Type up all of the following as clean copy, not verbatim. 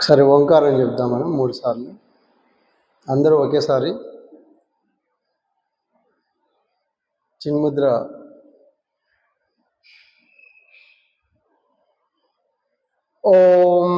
ఒకసారి ఓంకారం చెప్దాం మనం 3 సార్లు. అందరూ ఒకేసారి చిన్ముద్ర. ఓం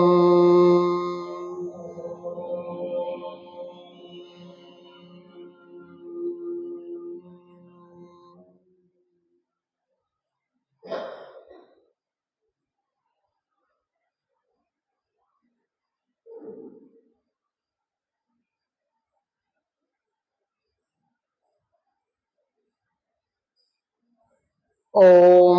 ఓం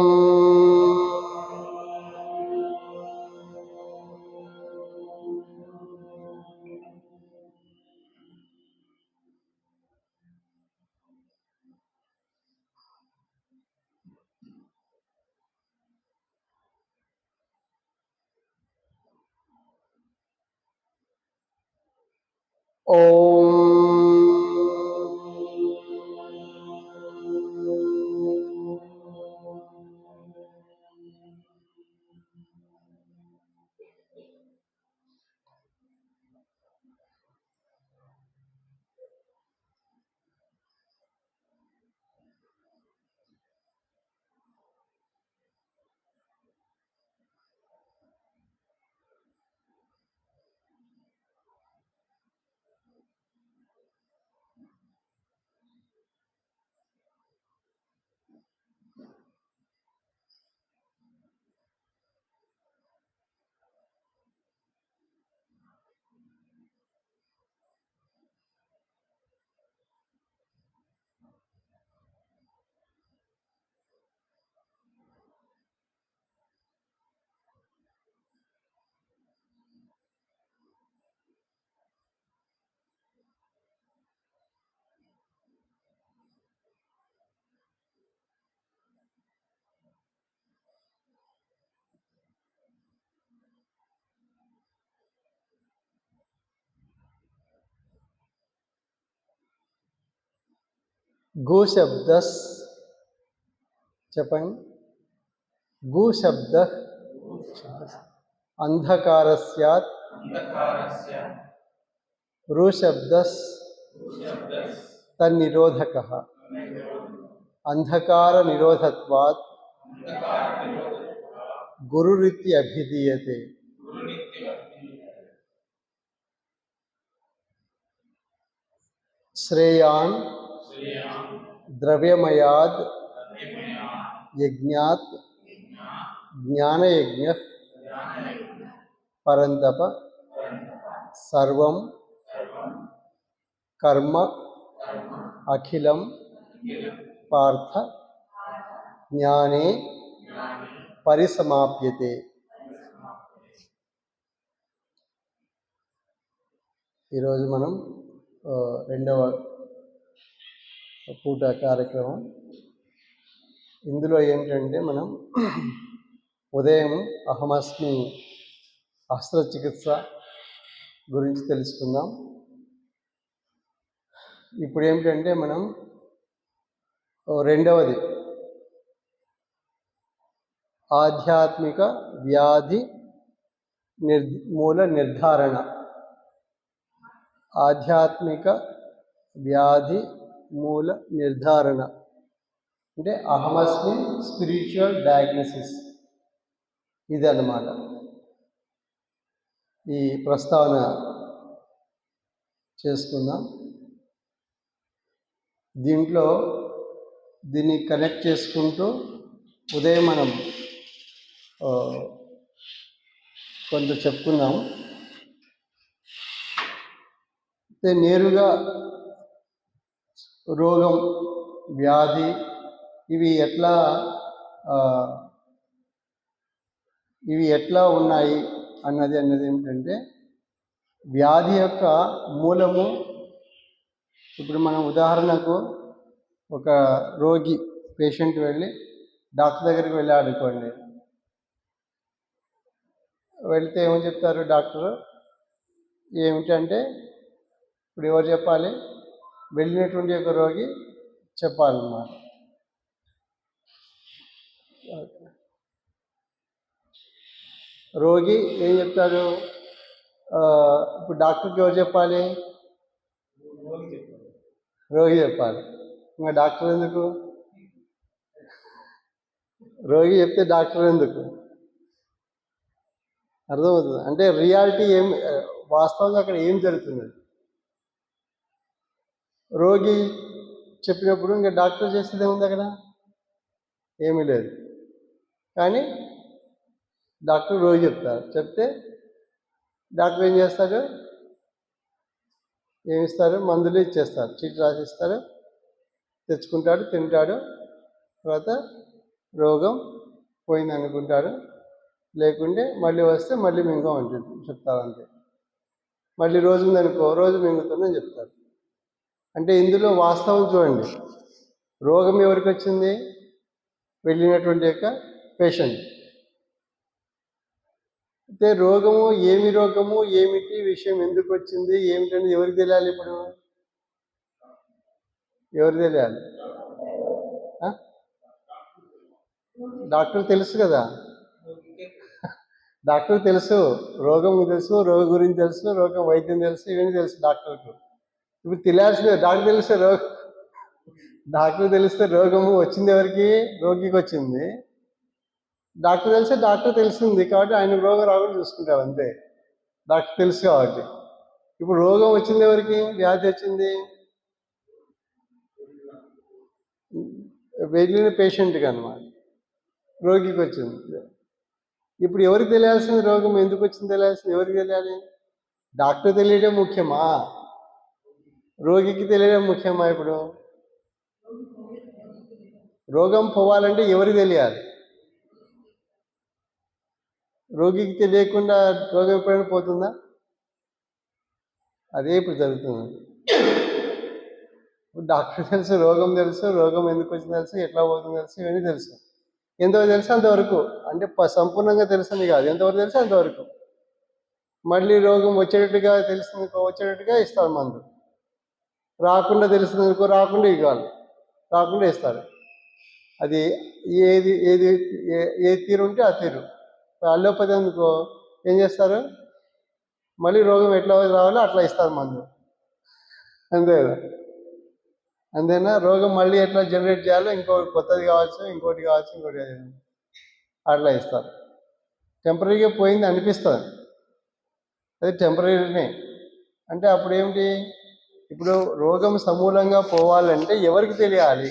గు శబ్దస్ చెప్పండి. గు శబ్ద అంధకారస్యాత్ రు శబ్దస్ తన్నిరోధకః అంధకార నిరోధత్వాత్ గురురిత్యభిధీయతే. శ్రేయాన్ ద్రవ్యమయాద్ యజ్ఞాత్ జ్ఞానయజ్ఞః పరంతప సర్వం కర్మ అఖిలం పార్థ జ్ఞానే పరిసమాప్యతే. ఈరోజు మనం రెండవ పూట కార్యక్రమం. ఇందులో ఏంటంటే మనం ఉదయం అహమస్మి అస్త్రచికిత్స గురించి తెలుసుకుందాం. ఇప్పుడు ఏమిటంటే మనం రెండవది ఆధ్యాత్మిక వ్యాధి మూల నిర్ధారణ. ఆధ్యాత్మిక వ్యాధి మూల నిర్ధారణ అంటే అహమస్మి స్పిరిచువల్ డయాగ్నోసిస్. ఇది అన్నమాట ఈ ప్రస్తావన చేసుకుందాం. దీన్ని కనెక్ట్ చేసుకుంటూ ఉదయం మనం కొంత చెప్పుకుందాం. నేరుగా రోగం వ్యాధి ఇవి ఎట్లా ఉన్నాయి అన్నది ఏమిటంటే వ్యాధి యొక్క మూలము. ఇప్పుడు మనం ఉదాహరణకు ఒక రోగి పేషెంట్ వెళ్ళి డాక్టర్ దగ్గరికి వెళ్ళి ఆడుకోండి. వెళ్తే ఏమని చెప్తారు డాక్టరు? ఏమిటంటే ఇప్పుడు ఎవరు చెప్పాలి? వెళ్ళినటువంటి ఒక రోగి చెప్పాలన్నమాట. రోగి ఏం చెప్తారు? ఇప్పుడు డాక్టర్కి ఎవరు చెప్పాలి? రోగి చెప్పాలి. ఇంకా డాక్టర్ ఎందుకు? రోగి చెప్తే డాక్టర్ ఎందుకు? అర్థమవుతుంది. అంటే రియాలిటీ ఏం, వాస్తవంగా అక్కడ ఏం జరుగుతుంది? రోగి చెప్పినప్పుడు ఇంకా డాక్టర్ చేసేది ఏముంది అక్కడ? ఏమీ లేదు. కానీ డాక్టర్ రోగి చెప్తారు. చెప్తే డాక్టర్ ఏం చేస్తాడు? ఏమిస్తారు? మందులు ఇచ్చేస్తారు, చీటి రాసిస్తారు, తెచ్చుకుంటాడు, తింటాడు, తర్వాత రోగం పోయింది అనుకుంటాడు. లేకుంటే మళ్ళీ వస్తే మళ్ళీ మింగమంటుంది చెప్తారు. అంతే. మళ్ళీ రోజు ఉందనుకో, రోజు మింగుతుందని చెప్తారు. అంటే ఇందులో వాస్తవం చూడండి. రోగం ఎవరికి వచ్చింది? వెళ్ళినటువంటి యొక్క పేషెంట్. అయితే రోగము ఏమి రోగము, ఏమిటి విషయం, ఎందుకు వచ్చింది, ఏమిటనేది ఎవరికి తెలియాలి? ఇప్పుడు ఎవరు తెలియాలి? డాక్టర్ తెలుసు కదా, డాక్టర్ తెలుసు, రోగం తెలుసు, రోగ గురించి తెలుసు, రోగం వైద్యం తెలుసు, ఇవన్నీ తెలుసు డాక్టర్కు. ఇప్పుడు తెలియాల్సిందే. డాక్టర్ తెలిస్తే రోగము వచ్చింది ఎవరికి? రోగికి వచ్చింది. డాక్టర్ తెలిస్తే డాక్టర్ తెలిసింది కాబట్టి ఆయన రోగం రాకుండా చూసుకుంటారు. అంతే. డాక్టర్ తెలుసు కాబట్టి. ఇప్పుడు రోగం వచ్చింది ఎవరికి? వ్యాధి వచ్చింది వెళ్ళిన పేషెంట్కి అన్నమాట, రోగికి వచ్చింది. ఇప్పుడు ఎవరికి తెలియాల్సింది? రోగం ఎందుకు వచ్చింది తెలియాల్సింది ఎవరికి తెలియాలి? డాక్టర్ తెలియడం ముఖ్యమా, రోగికి తెలియడం ముఖ్యమా? ఇప్పుడు రోగం పోవాలంటే ఎవరికి తెలియాలి? రోగికి తెలియకుండా రోగం ఎప్పుడైనా పోతుందా? అదే ఇప్పుడు జరుగుతుంది. ఇప్పుడు డాక్టర్ తెలుసు, రోగం తెలుసు, రోగం ఎందుకు వచ్చింది తెలుసు, ఎట్లా పోతుంది తెలుసు, ఇవన్నీ తెలుసు. ఎంతవరకు తెలుసు అంతవరకు. అంటే సంపూర్ణంగా తెలుసని కాదు, ఎంతవరకు తెలుసు అంతవరకు. మళ్ళీ రోగం వచ్చేటట్టుగా తెలిసిందనుకో, వచ్చేటట్టుగా ఇస్తారు మందు. రాకుండా తెలిసిందనుకో, రాకుండా ఇవ్వాలి, రాకుండా ఇస్తారు. అది ఏది ఏది ఏ తీరు ఉంటే ఆ తీరు. అల్లోపతి అనుకో ఏం చేస్తారు? మళ్ళీ రోగం ఎట్లా రావాలో అట్లా ఇస్తారు మందు. అంతే కదా? అంతేనా? రోగం మళ్ళీ ఎట్లా జనరేట్ చేయాలో, ఇంకోటి కొత్తది కావచ్చు, ఇంకోటి కావచ్చు, ఇంకోటి అట్లా ఇస్తారు. టెంపరీగా పోయింది అనిపిస్తుంది, అది టెంపరీనే. అంటే అప్పుడు ఏమిటి? ఇప్పుడు రోగం సమూలంగా పోవాలంటే ఎవరికి తెలియాలి?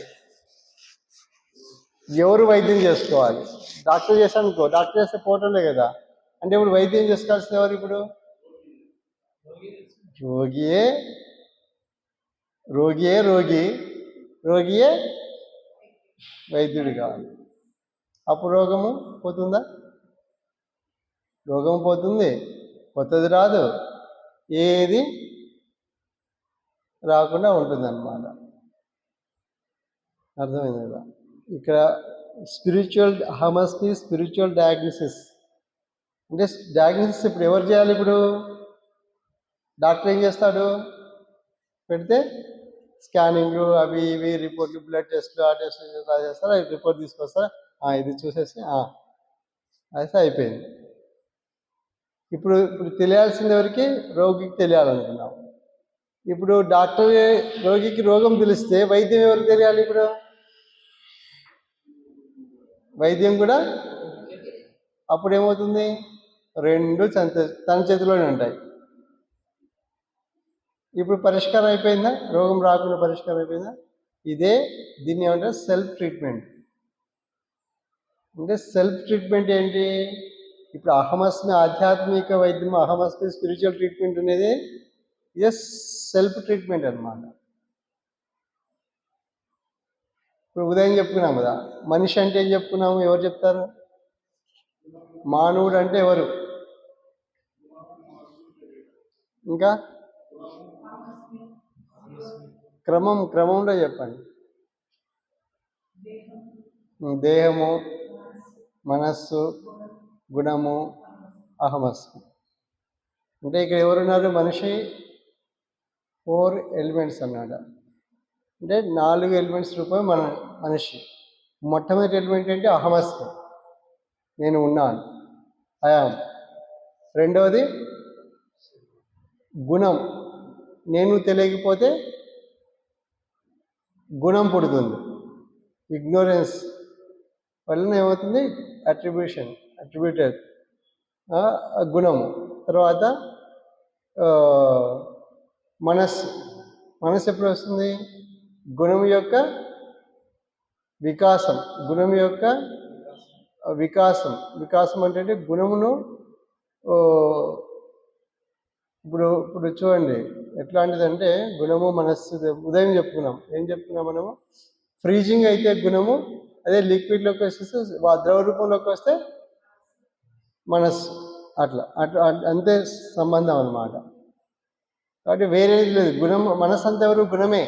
ఎవరు వైద్యం చేసుకోవాలి? డాక్టర్ చేశానుకో, డాక్టర్ చేస్తే పోవటంలే కదా. అంటే ఇప్పుడు వైద్యం చేసుకోవాల్సిన ఎవరు? ఇప్పుడు రోగియే రోగియే వైద్యుడు కావాలి. అప్పుడు రోగము పోతుందా? రోగం పోతుంది, కొత్తది రాదు, ఏది రాకుండా ఉంటుంది అన్నమాట. అర్థమైంది కదా? ఇక్కడ స్పిరిచువల్ హమస్కి స్పిరిచువల్ డయాగ్నోసిస్. అంటే డయాగ్నోసిస్ ఇప్పుడు ఎవరు చేయాలి? ఇప్పుడు డాక్టర్ ఏం చేస్తాడు? పెడితే స్కానింగ్లు అవి ఇవి రిపోర్ట్లు, బ్లడ్ టెస్ట్లు, ఆ టెస్ట్లు రాసేస్తారు, రిపోర్ట్ తీసుకొస్తారు, ఇది చూసేసి అయితే అయిపోయింది. ఇప్పుడు తెలియాల్సింది ఎవరికి? రోగికి తెలియాలనుకున్నాం. ఇప్పుడు డాక్టర్ రోగికి రోగం తెలిస్తే వైద్యం ఎవరికి తెలియాలి? ఇప్పుడు వైద్యం కూడా అప్పుడు ఏమవుతుంది? రెండు తన చేతిలోనే ఉంటాయి. ఇప్పుడు పరిష్కారం అయిపోయిందా? రోగం రాకుండా పరిష్కారం అయిపోయిందా? దీన్ని ఏమంటారు? Self treatment. అంటే సెల్ఫ్ ట్రీట్మెంట్ ఏంటి? ఇప్పుడు అహమస్మి ఆధ్యాత్మిక వైద్యం, అహమస్మి స్పిరిచువల్ ట్రీట్మెంట్ అనేది ఇదే సెల్ఫ్ ట్రీట్మెంట్ అన్నమాట. ఇప్పుడు ఉదయం చెప్పుకున్నాం కదా, మనిషి అంటే ఏం చెప్పుకున్నాము? ఎవరు చెప్తారు? మానవుడు అంటే ఎవరు? ఇంకా క్రమంలో చెప్పండి. దేహము, మనస్సు, గుణము, అహమస్సు. అంటే ఇక్కడ ఎవరున్నారు? మనిషి 4 ఎలిమెంట్స్ అన్నాడు. అంటే 4 ఎలిమెంట్స్ రూపం మనిషి. మొట్టమొదటి ఎలిమెంట్ ఏంటి? అహమస్సు, నేను ఉన్నాను, ఐయామ్. రెండవది గుణం, నేను తెలియకపోతే గుణం పుడుతుంది. ఇగ్నోరెన్స్ వలన ఏమవుతుంది? అట్రిబ్యూటెడ్ గుణం. తర్వాత మనస్సు. మనస్సు ఎప్పుడు వస్తుంది? గుణం యొక్క వికాసం. గుణం యొక్క వికాసం. వికాసం అంటే గుణమును ఇప్పుడు ఇప్పుడు చూడండి ఎట్లాంటిదంటే గుణము మనస్సు. ఉదయం చెప్పుకున్నాం. ఏం చెప్పుకున్నాం మనము? ఫ్రీజింగ్ అయితే గుణము, అదే లిక్విడ్లోకి వచ్చేస్తే ద్రవ రూపంలోకి వస్తే మనస్సు. అట్లా అట్లా అంతే సంబంధం అన్నమాట. కాబట్టి వేరేది లేదు. గుణం మనస్సు అంతా ఎవరు? గుణమే.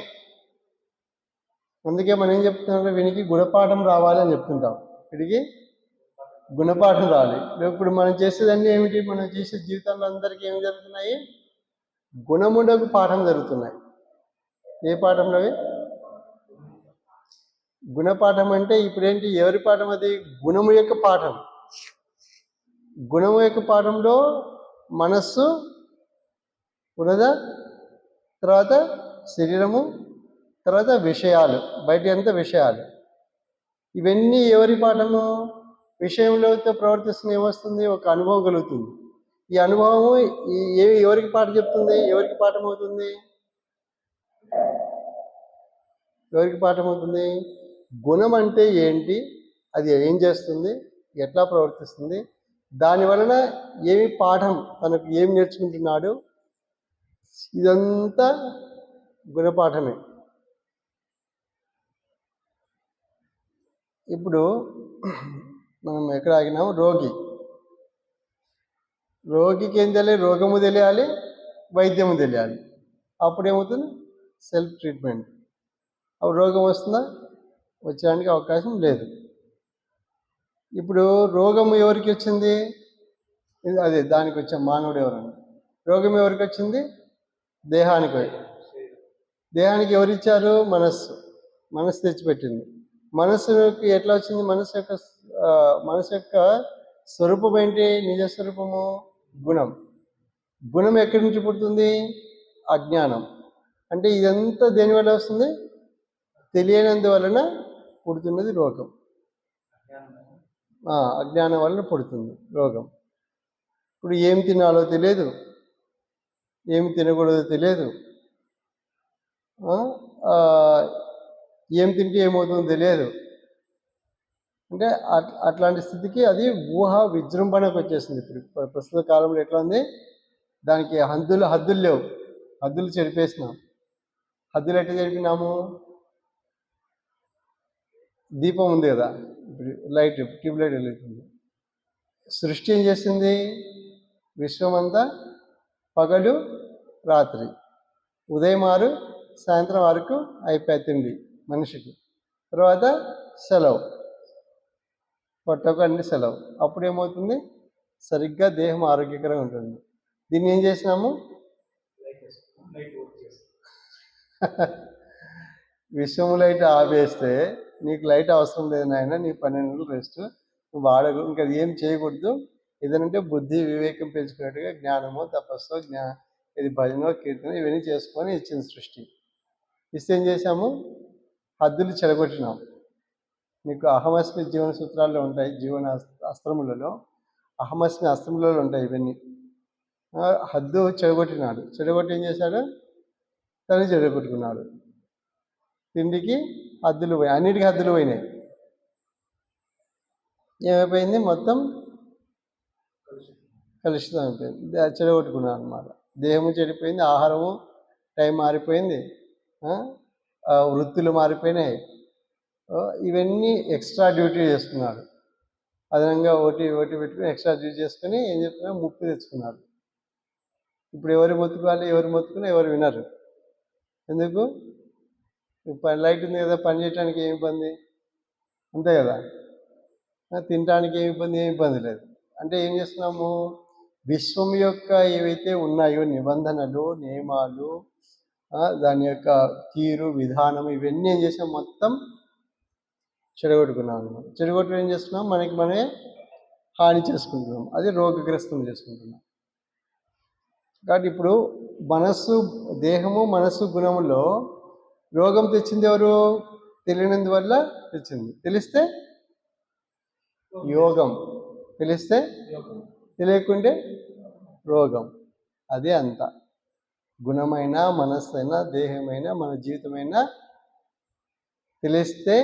అందుకే మనం ఏం చెప్తున్నాం? వీనికి గుణపాఠం రావాలి అని చెప్తుంటాం. వీడికి గుణపాఠం రావాలి. ఇప్పుడు మనం చేసేదన్నీ ఏమిటి? మనం చేసే జీవితంలో అందరికీ ఏమి జరుగుతున్నాయి? గుణములకు పాఠం జరుగుతున్నాయి. ఏ పాఠంలో? గుణపాఠం అంటే ఇప్పుడేంటి? ఎవరి పాఠం అది? గుణము యొక్క పాఠం. గుణము యొక్క పాఠంలో మనస్సు ఉన్నదా, తర్వాత శరీరము, తర్వాత విషయాలు, బయట అంతా విషయాలు. ఇవన్నీ ఎవరి పాఠము? విషయంలో ప్రవర్తిస్తుంది ఏమొస్తుంది? ఒక అనుభవం కలుగుతుంది. ఈ అనుభవము ఎవరికి పాఠం చెప్తుంది? ఎవరికి పాఠం అవుతుంది? ఎవరికి పాఠం అవుతుంది? గుణం అంటే ఏంటి, అది ఏం చేస్తుంది, ఎట్లా ప్రవర్తిస్తుంది, దాని వలన ఏమి పాఠం, తనకు ఏమి నేర్చుకుంటున్నాడు, ఇదంతా గుణపాఠమే. ఇప్పుడు మనం ఎక్కడ ఆగినాము? రోగికి ఏం తెలియాలి? రోగము తెలియాలి, వైద్యము తెలియాలి. అప్పుడు ఏమవుతుంది? Self treatment. అప్పుడు రోగం వస్తుందా? వచ్చడానికి అవకాశం లేదు. ఇప్పుడు రోగము ఎవరికి వచ్చింది? అదే దానికి వచ్చాం. మానవుడు ఎవరన్నా రోగం ఎవరికి వచ్చింది? దేహానికి. దేహానికి ఎవరిచ్చారు? మనస్సు తెచ్చిపెట్టింది. మనస్సుకి ఎట్లా వచ్చింది? మనసు యొక్క స్వరూపం ఏంటి? నిజ స్వరూపము గుణం. గుణం ఎక్కడి నుంచి పుడుతుంది? అజ్ఞానం. అంటే ఇదంతా దేనివల్ల వస్తుంది? తెలియనందువలన పుడుతున్నది రోగం. అజ్ఞానం వలన పుడుతుంది రోగం. ఇప్పుడు ఏం తినాలో తెలియదు, ఏమి తినకూడదో తెలియదు, ఏం తింటే ఏమవుతుందో తెలియదు. అంటే అట్లాంటి స్థితికి అది ఊహ విజృంభణకు వచ్చేసింది. ఇప్పుడు ప్రస్తుత కాలంలో ఎట్లా ఉంది? దానికి హద్దులు లేవు. హద్దులు చెరిపేసినాం. హద్దులు ఎట్లా చెరిపినాము? దీపం ఉంది కదా, ఇప్పుడు లైట్, ట్యూబ్లైట్ వెలుగుతుంది. సృష్టి ఏం చేసింది? విశ్వమంతా పగలు రాత్రి, ఉదయం 6 సాయంత్రం వరకు అయిపోయి తిండి మనిషికి. తర్వాత సెలవు, పొట్టకు అన్ని సెలవు. అప్పుడు ఏమవుతుంది? సరిగ్గా దేహం ఆరోగ్యకరంగా ఉంటుంది. దీన్ని ఏం చేసినాము? విశ్వం లైట్ ఆపేస్తే నీకు లైట్ అవసరం లేదు నాయన, నీ 12 గంటలు రెస్ట్, నువ్వు వాడకు, ఇంకా ఏం చేయకూడదు. ఏదంటే బుద్ధి వివేకం పెంచుకున్నట్టుగా జ్ఞానమో తపస్సో ఇది భజనో కీర్తన ఇవన్నీ చేసుకొని ఇచ్చింది సృష్టి. ఇస్తే ఏం చేశాము? హద్దులు చెడగొట్టినాం. మీకు అహమస్మి జీవన సూత్రాల్లో ఉంటాయి, జీవన అస్త్రములలో అహమస్మి అస్త్రములలో ఉంటాయి ఇవన్నీ. హద్దు చెడగొట్టినాడు. చెడగొట్టి ఏం చేశాడు? తను చెడగొట్టుకున్నాడు. తిండికి హద్దులు పోయి, అన్నిటికీ హద్దులు పోయినాయి. ఏమైపోయింది? మొత్తం కలుషితం అయిపోయింది. చెడగొట్టుకున్నాడు అనమాట. దేహము చెడిపోయింది, ఆహారము టైం మారిపోయింది, వృత్తులు మారిపోయినాయి. ఇవన్నీ ఎక్స్ట్రా డ్యూటీ చేసుకున్నాడు. అదనంగా ఓటీ పెట్టుకుని ఎక్స్ట్రా డ్యూటీ చేసుకుని ఏం చెప్తున్నారు? ముప్పు తెచ్చుకున్నారు. ఇప్పుడు ఎవరు మొత్తుకోవాలి? ఎవరు మొత్తుకున్నా ఎవరు వినరు. ఎందుకు? లైట్ ఉంది కదా, పని చేయడానికి ఏమి ఇబ్బంది? అంతే కదా. తినడానికి ఏమి ఇబ్బంది? ఏమి ఇబ్బంది లేదు. అంటే ఏం చేస్తున్నాము? విశ్వం యొక్క ఏవైతే ఉన్నాయో నిబంధనలు, నియమాలు, దాని యొక్క తీరు విధానం, ఇవన్నీ ఏం చేసాం? మొత్తం చెడగొట్టుకున్నాం అనమాట. చెడగొట్టుకుని ఏం చేస్తున్నాం? మనమే హాని చేసుకుంటున్నాం. అది రోగగ్రస్తం చేసుకుంటున్నాం. కాబట్టి ఇప్పుడు మనస్సు, దేహము, మనస్సు, గుణములో రోగం తెచ్చింది ఎవరు? తెలియనందువల్ల తెచ్చింది. తెలిస్తే యోగం, తెలిస్తే తెలియకుంటే రోగం. అదే అంత. గుణమైన, మనస్సైన, దేహమైన, మన జీవితమైనా తెలిస్తే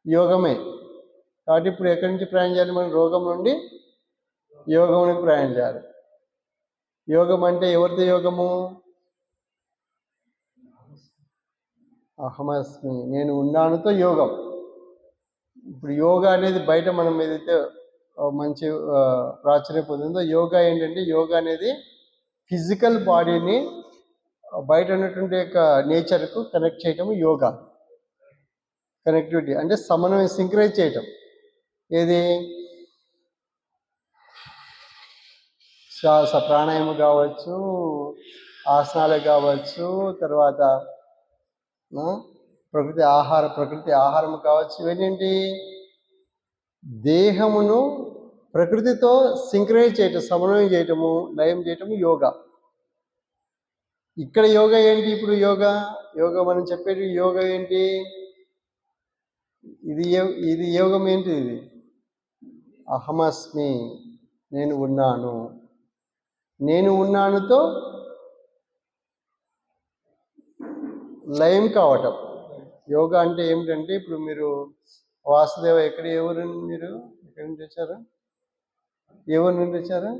యోగమే. కాబట్టి ఇప్పుడు ఎక్కడి నుంచి ప్రయాణం చేయాలి? మనం రోగం నుండి యోగంలోకి ప్రయాణం చేయాలి. యోగం అంటే ఎవరితో యోగము? అహమస్మి, నేను ఉన్నానుతో యోగం. ఇప్పుడు యోగా అనేది బయట మనం ఏదైతే మంచి ప్రాచుర్యం పొందిందో, యోగా ఏంటంటే, యోగా అనేది ఫిజికల్ బాడీని బయట ఉన్నటువంటి యొక్క నేచర్కు కనెక్ట్ చేయటం యోగా. కనెక్టివిటీ అంటే సమన్వయం, సింక్రైజ్ చేయటం. ఏది? శ్వాస, ప్రాణాయామం కావచ్చు, ఆసనాలు కావచ్చు, తర్వాత ప్రకృతి ఆహారం కావచ్చు. ఇవన్నీ దేహమును ప్రకృతితో సింక్రైజ్ చేయటం, సమన్వయం చేయటము, లయం చేయటము యోగా. ఇక్కడ యోగా ఏంటి? ఇప్పుడు యోగా మనం చెప్పేది యోగా ఏంటి? ఇది యోగం ఏంటి? ఇది అహమస్మి, నేను ఉన్నాను. నేను ఉన్నానుతో లయం కావటం. యోగా అంటే ఏమిటంటే, ఇప్పుడు మీరు వాసుదేవ ఎవరు మీరు ఎక్కడి నుంచి వచ్చారు? ఏ ఊరు నుండి వచ్చారు?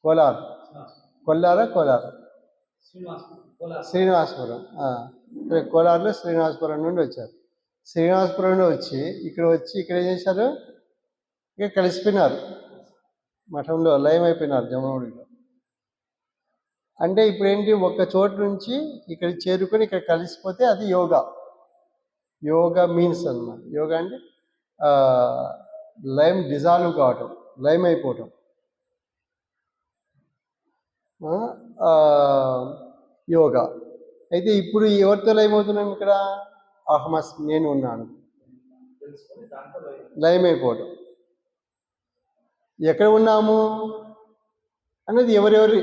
కోలార్. శ్రీనివాసపురం. కోలార్లో శ్రీనివాసపురం నుండి వచ్చారు. శ్రీనివాసపురం నుండి వచ్చి ఇక్కడ ఏం చేశారు? ఇక కలిసిపోయినారు, మఠంలో లయం అయిపోయినారు, జమనగుడిలో. అంటే ఇప్పుడు ఏంటి? ఒక్క చోటు నుంచి ఇక్కడ చేరుకొని ఇక్కడ కలిసిపోతే అది యోగా. యోగా మీన్స్ అన్నమాట. యోగా అంటే లయం డిజాల్వ్ కావటం, లయం అయిపోవటం. యోగా. అయితే ఇప్పుడు ఎవరితో లయం అవుతున్నాం? ఇక్కడ అహమస్, నేను ఉన్నాను, లయం అయిపోవటం. ఎక్కడ ఉన్నాము అనేది ఎవరెవరు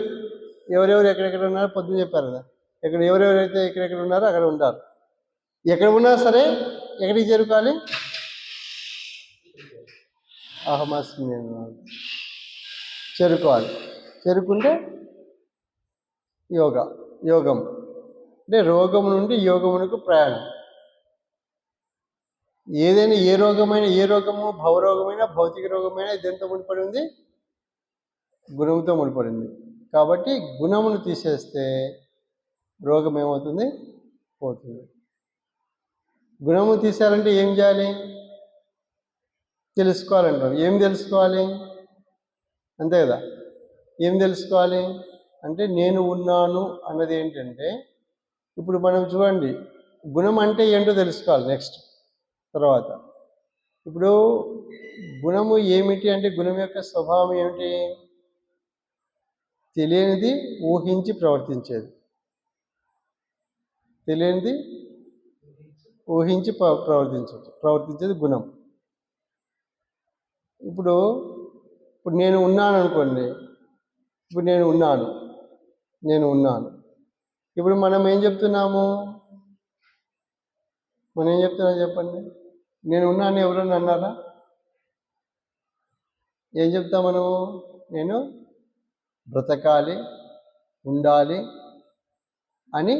ఎక్కడెక్కడ ఉన్నారో పొద్దున్న చెప్పారు కదా. ఎవరెవరైతే ఎక్కడెక్కడ ఉన్నారో అక్కడ ఉంటారు. ఎక్కడ ఉన్నా సరే ఎక్కడికి చేరుకోవాలి? అహమస్మి చేరుకోవాలి. చేరుకుంటే యోగం అంటే రోగం నుండి యోగమునకు ప్రయాణం. ఏదైనా ఏ రోగము, భవరోగమైన, భౌతిక రోగమైనా దేంతో ముడిపడి ఉంది? గుణంతో ముడిపడింది. కాబట్టి గుణమును తీసేస్తే రోగం ఏమవుతుంది? పోతుంది. గుణము తీసేయాలంటే ఏం చేయాలి? తెలుసుకోవాలంటాం. ఏం తెలుసుకోవాలి? అంతే కదా. ఏం తెలుసుకోవాలి అంటే, నేను ఉన్నాను అన్నది ఏంటంటే, ఇప్పుడు మనం చూడండి, గుణం అంటే ఏంటో తెలుసుకోవాలి నెక్స్ట్ తర్వాత. ఇప్పుడు గుణము ఏమిటి అంటే, గుణం యొక్క స్వభావం ఏమిటి? తెలియనిది ఊహించి ప్రవర్తించేది గుణం. ఇప్పుడు నేను ఉన్నాను అనుకోండి. ఇప్పుడు నేను ఉన్నాను. ఇప్పుడు మనం ఏం చెప్తున్నాము? చెప్పండి. నేను ఉన్నాను ఎవరన్నా అన్నారా? ఏం చెప్తాం మనము? నేను బ్రతకాలి, ఉండాలి అని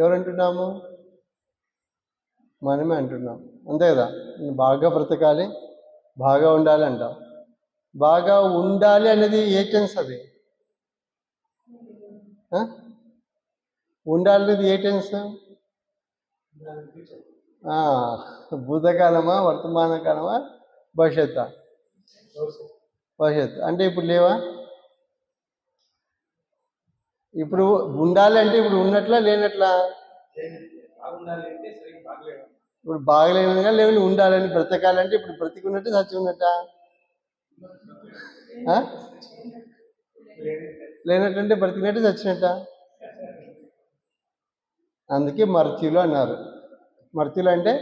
ఎవరంటున్నాము? మనమే అంటున్నాం. అంతే కదా. నేను బాగా బ్రతకాలి, బాగా ఉండాలి అంటాం. బాగా ఉండాలి అనేది ఏ టెన్స్? అది ఉండాలనేది ఏ టెన్స్? భూతకాలమా, వర్తమాన కాలమా, భవిష్యత్ అంటే ఇప్పుడు లేవా? ఇప్పుడు ఉండాలి అంటే ఇప్పుడు ఉన్నట్లా లేనట్లా? ఇప్పుడు బాగలేనుగా లేవు. ఉండాలని, బ్రతకాలంటే ఇప్పుడు బ్రతికున్నట్టు, చచ్చి ఉన్నట్ట? లేనట్టంటే బ్రతికినట్టు, చచ్చినట్ట? అందుకే మర్త్యులు అన్నారు. మర్త్యులు అంటే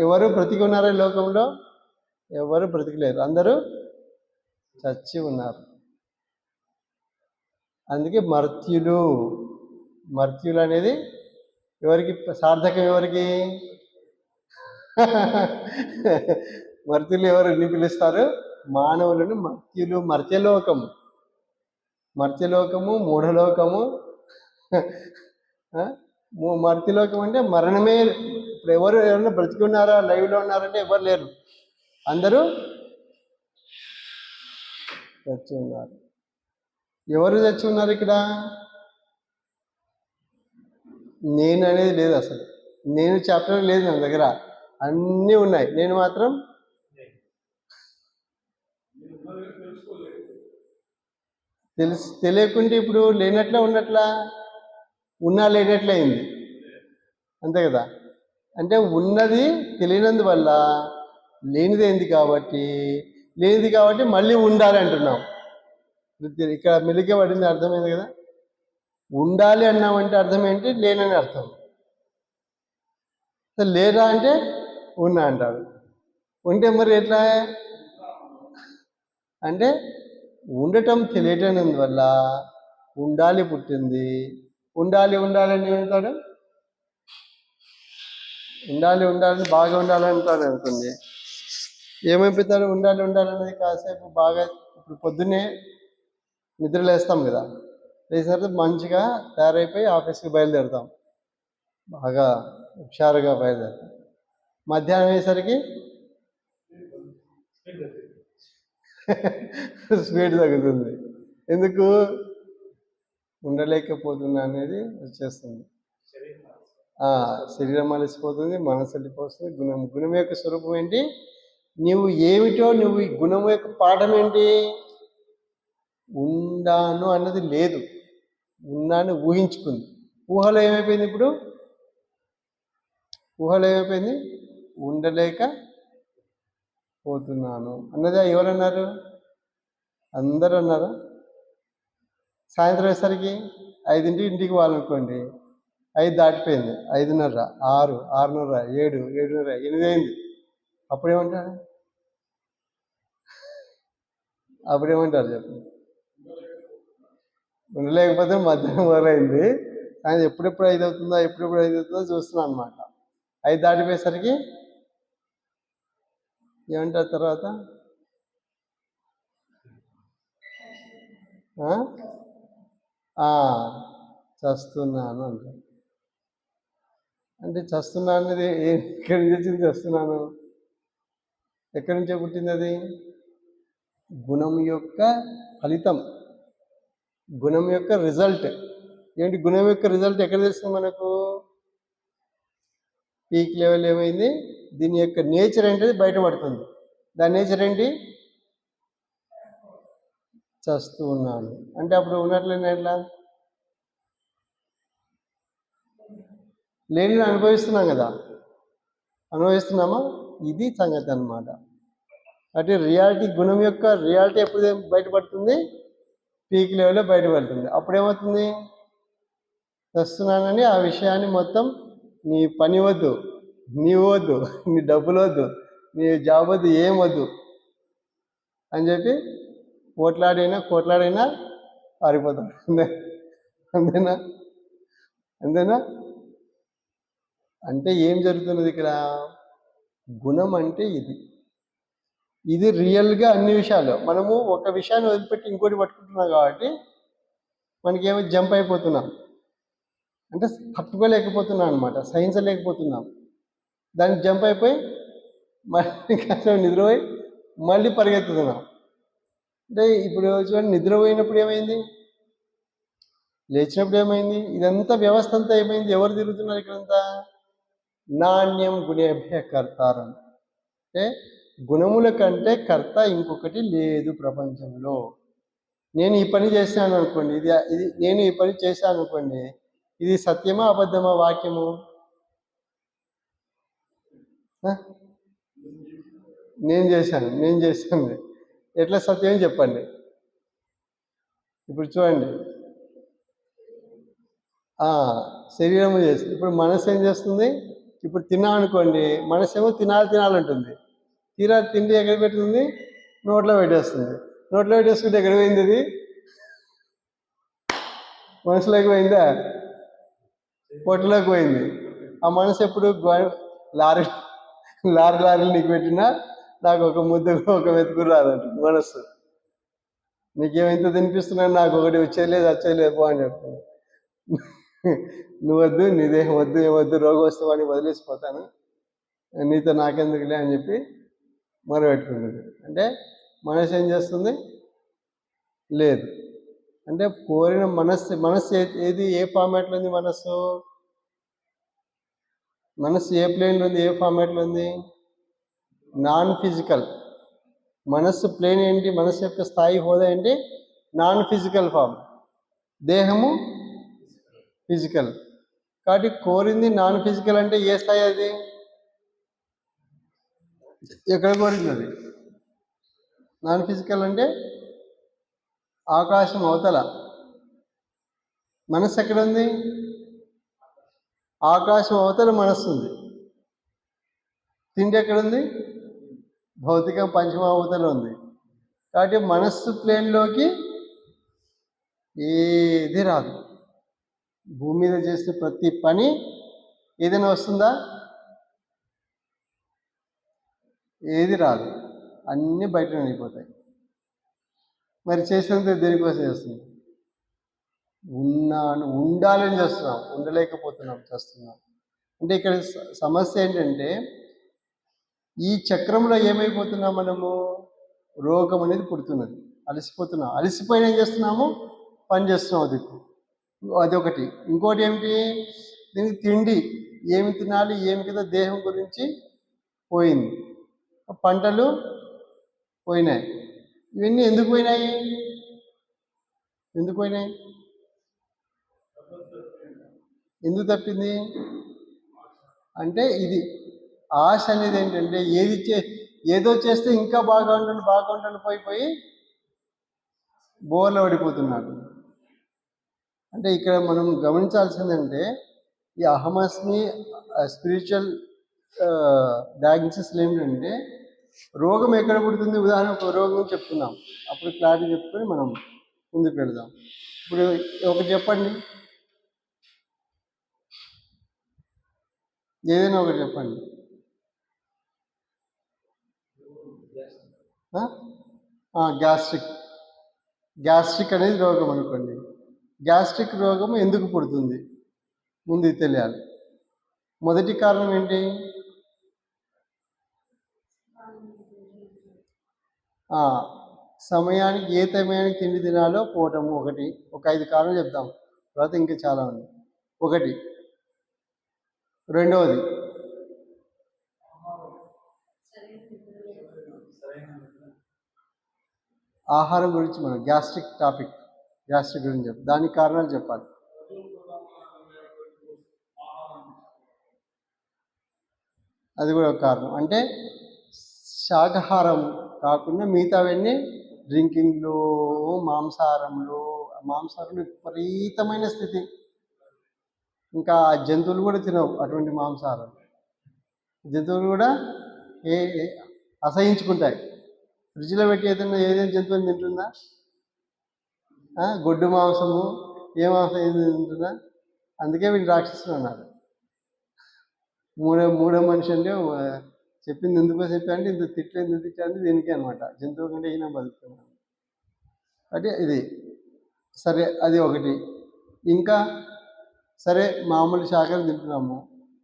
ఎవరు బ్రతికి ఉన్నారో లోకంలో? ఎవరు బ్రతికలేరు, అందరూ చచ్చి ఉన్నారు. అందుకే మర్త్యులు. మర్త్యులు అనేది ఎవరికి సార్థకం? ఎవరికి? మర్త్యులు ఎవరిని పిలుస్తారు? మానవులను మర్త్యులు. మర్త్యలోకము, మర్త్యలోకము, మూఢలోకము. మర్త్యలోకం అంటే మరణమే. ఇప్పుడు ఎవరైనా బ్రతికి ఉన్నారా, లైవ్లో ఉన్నారంటే ఎవరు లేరు, అందరూ చచ్చి ఉన్నారు. ఎవరు చచ్చి ఉన్నారు ఇక్కడ? నేను అనేది లేదు అసలు. నేను చాప్టర్ లేదు నా దగ్గర, అన్నీ ఉన్నాయి. నేను మాత్రం తెలియకుంటే ఇప్పుడు లేనట్లా ఉన్నట్లా, ఉన్నా లేనట్లే అయింది, అంతే కదా. అంటే ఉన్నది తెలియనందువల్ల లేనిదైంది కాబట్టి, లేనిది కాబట్టి మళ్ళీ ఉండాలి అంటున్నాం. ఇక్కడ మెలిక పడింది, అర్థమైంది కదా. ఉండాలి అన్నామంటే అర్థం ఏంటి? లేనని అర్థం. లేదా అంటే ఉన్నా అంటాడు. ఉంటే మరి ఎట్లా అంటే ఉండటం తెలియటందువల్ల ఉండాలి పుట్టింది. ఉండాలి ఉండాలని ఏమంటాడు? ఉండాలి ఉండాలని బాగా ఉండాలంటాడు అనుకోండి, ఏమైపోతాడు? ఉండాలి ఉండాలనేది కాసేపు బాగా. ఇప్పుడు పొద్దున్నే నిద్రలేస్తాం కదా, లేచిన తర్వాత మంచిగా తయారైపోయి ఆఫీస్కి బయలుదేరుతాం, బాగా హుషారుగా బయలుదేరుతాం. మధ్యాహ్నం అయ్యేసరికి స్పీడ్ తగ్గుతుంది. ఎందుకు? ఉండలేకపోతున్నా అనేది వచ్చేస్తుంది. శరీరం అలసిపోతుంది, మనసు వెళ్ళిపోతుంది. గుణం యొక్క స్వరూపం ఏంటి? నువ్వు ఏమిటో, నువ్వు ఈ గుణం యొక్క పాఠం ఏంటి? ఉండాను అన్నది లేదు, ఉన్నాను ఊహించుకుంది. ఊహలో ఏమైపోయింది? ఇప్పుడు ఊహలో ఏమైపోయింది? ఉండలేక పోతున్నాను అన్నదా ఎవరన్నారు? అందరూ అన్నారు. సాయంత్రం వేసరికి 5 ఇంటికి వాళ్ళనుకోండి, 5 దాటిపోయింది, 5:30, 6, 6:30, 7, 7:30, 8 అయింది. అప్పుడేమంటారు? చెప్పు. ఉండలేకపోతే మధ్యాహ్నం మొదలైంది, కానీ ఎప్పుడెప్పుడు 5 అవుతుందో, ఎప్పుడెప్పుడు 5 అవుతుందో చూస్తున్నాను అనమాట. 5 దాటిపోయేసరికి ఏమంటారు తర్వాత? చస్తున్నాను అంటారు. అంటే చస్తున్నా అనేది ఎక్కడి నుంచి వచ్చింది? చస్తున్నాను ఎక్కడి నుంచో పుట్టింది అది? గుణం యొక్క ఫలితం, గుణం యొక్క రిజల్ట్. ఏంటి గుణం యొక్క రిజల్ట్? ఎక్కడ తెలుస్తుంది మనకు? పీక్ లెవెల్ ఏమైంది? దీని యొక్క నేచర్ ఏంటది బయటపడుతుంది. దాని నేచర్ ఏంటి? చస్తూ ఉన్నాను అంటే అప్పుడు ఉన్నట్లయినా ఎట్లా? లేని అనుభవిస్తున్నాం కదా, అనుభవిస్తున్నామా? ఇది సంగతి అన్నమాట. అంటే రియాలిటీ, గుణం యొక్క రియాలిటీ ఎప్పుడు బయటపడుతుంది? పీక్ లెవెల్లో బయటపడుతుంది. అప్పుడేమవుతుంది? వస్తున్నానని ఆ విషయాన్ని మొత్తం, నీ పని వద్దు, నీవు వద్దు, నీ డబ్బులు వద్దు, నీ జాబ్ వద్దు, ఏం వద్దు అని చెప్పి కోట్లాడైనా పారిపోతాం. అంతేనా? అంతేనా? అంటే ఏం జరుగుతున్నది ఇక్కడ? గుణం అంటే ఇది రియల్గా అన్ని విషయాలు. మనము ఒక విషయాన్ని వదిలిపెట్టి ఇంకోటి పట్టుకుంటున్నాం కాబట్టి మనకేమో జంప్ అయిపోతున్నాం, అంటే తట్టుకోలేకపోతున్నాం అనమాట, సహించలేకపోతున్నాం. దానికి జంప్ అయిపోయి మళ్ళీ కాసేపు నిద్రపోయి మళ్ళీ పరిగెత్తుతున్నాం. అంటే ఇప్పుడు చూడండి, నిద్రపోయినప్పుడు ఏమైంది? లేచినప్పుడు ఏమైంది? ఇదంతా వ్యవస్థ అంతా ఏమైంది? ఎవరు తిరుగుతున్నారు ఇక్కడంతా? నాణ్యం గుణేభ్య కర్తారం. అంటే గుణముల కంటే కర్త ఇంకొకటి లేదు ప్రపంచంలో. నేను ఈ పని చేశాను అనుకోండి, ఇది నేను ఈ పని చేశాను అనుకోండి, ఇది సత్యమా అబద్ధమా వాక్యము? నేను చేశాను ఎట్లా సత్యం చెప్పండి. ఇప్పుడు చూడండి, శరీరము చేస్తుంది. ఇప్పుడు మనసు ఏం చేస్తుంది? ఇప్పుడు తిన్నాం అనుకోండి, మనసు ఏమో తినాలంటుంది. తీరా తిండి ఎక్కడ పెడుతుంది? నోట్లో పెట్టేస్తుంది. నోట్లో పెట్టేసుకుంటే ఎక్కడ పోయింది? అది మనసులోకి పోయిందా? పొట్టలోకి పోయింది. ఆ మనసు ఎప్పుడు లారీ లారీలు నీకు పెట్టినా నాకు ఒక ముద్ద ఒక వెతుకు రాదంట మనస్సు. నీకేమైతే తినిపిస్తున్నాను, నాకు ఒకటి వచ్చేయలేదు పో అని చెప్తాను. నువ్వు వద్దు, నీ దేహం వద్దు, ఏమొద్దు, రోగం వస్తే వాడిని వదిలేసిపోతాను, నీతో నాకెందుకులే అని చెప్పి మొరపెట్టుకుంటుంది. అంటే మనసు ఏం చేస్తుంది? లేదు. అంటే కోరిన మనస్సు ఏది, ఏ ఫార్మాట్లో ఉంది మనస్సు? మనస్సు ఏ ప్లేన్లో ఉంది, ఏ ఫార్మాట్లో ఉంది? Non physical. మనస్సు ప్లేన్ ఏంటి? మనస్సు యొక్క స్థాయి హోదా ఏంటి? Non physical form. దేహము ఫిజికల్. కాబట్టి కోరింది నాన్ ఫిజికల్ అంటే ఏ స్థాయి అది? ఎక్కడ కోరింది అది? నాన్ ఫిజికల్ అంటే ఆకాశం అవతల. మనస్సు ఎక్కడ ఉంది? ఆకాశం అవతల మనస్సు ఉంది. తిండి ఎక్కడుంది? భౌతిక పంచమ అవతల ఉంది. కాబట్టి మనస్సు ప్లేన్లోకి ఏది రాదు. భూమి మీద చేసిన ప్రతి పని ఏదైనా వస్తుందా? ఏది రాదు. అన్నీ బయట అయిపోతాయి. మరి చేసినంత దేనికోసం చేస్తుంది? ఉండాలని చేస్తున్నాం, ఉండలేకపోతున్నాం, చేస్తున్నాం. అంటే ఇక్కడ సమస్య ఏంటంటే ఈ చక్రంలో ఏమైపోతున్నాం మనము? రోగం అనేది పుడుతున్నది. అలసిపోతున్నాం. అలసిపోయిన ఏం చేస్తున్నాము? పని చేస్తున్నాం. అదొకటి. ఇంకోటి ఏమిటి? దీనికి తిండి ఏమి తినాలి, ఏమి కదా, దేహం గురించి పోయింది. పంటలు పోయినాయి. ఇవన్నీ ఎందుకు పోయినాయి? ఎందుకు పోయినాయి? ఎందుకు తప్పింది అంటే ఇది ఆశ అనేది ఏంటంటే ఏదో చేస్తే ఇంకా బాగుంటాను పోయి బోర్లో పడిపోతున్నాడు. అంటే ఇక్కడ మనం గమనించాల్సిందంటే ఈ అహమస్మి స్పిరిచువల్ డయాగ్నోసిస్లు ఏమిటంటే రోగం ఎక్కడ పుడుతుంది? ఉదాహరణకు రోగం చెప్తున్నాం, అప్పుడు క్లారిటీ చెప్పుకొని మనం ముందుకు వెళదాం. ఇప్పుడు ఒకటి చెప్పండి, ఏదైనా ఒకటి చెప్పండి. గ్యాస్ట్రిక్ అనేది రోగం అనుకోండి. గ్యాస్ట్రిక్ రోగం ఎందుకు పుడుతుంది ముందు తెలియాలి. మొదటి కారణం ఏంటి? సమయానికి ఏ సమయానికి తిండి తినాలో పోవటము ఒకటి. ఒక 5 కారణాలు చెప్తాం, తర్వాత ఇంకా చాలా ఉంది. ఒకటి. రెండవది ఆహారం గురించి, మనం గ్యాస్ట్రిక్ గురించి చెప్పాలి, దానికి కారణాలు చెప్పాలి. అది కూడా ఒక కారణం. అంటే శాకాహారం కాకుండా మిగతావన్నీ డ్రింకింగ్లో, మాంసాహారంలో విపరీతమైన స్థితి. ఇంకా జంతువులు కూడా తినవు అటువంటి మాంసాహారం. జంతువులు కూడా అసహించుకుంటాయి. ఫ్రిడ్జ్లో పెట్టి ఏదైనా జంతువుని తింటుందా? గొడ్డు మాంసము, ఏ మాంసం ఏదైనా తింటుందా? అందుకే వీళ్ళు రాక్షసులు అన్నారు. మూడో మనిషి అంటే చెప్పింది ఎందుకో చెప్పండి, ఇంత తిట్లు ఎందుకు తిట్టండి, దీనికి అనమాట. జంతువు కంటే ఈయన బతుకుతున్నాను అంటే ఇది సరే. అది ఒకటి. ఇంకా సరే, మామూలు శాఖలు తింటున్నాము,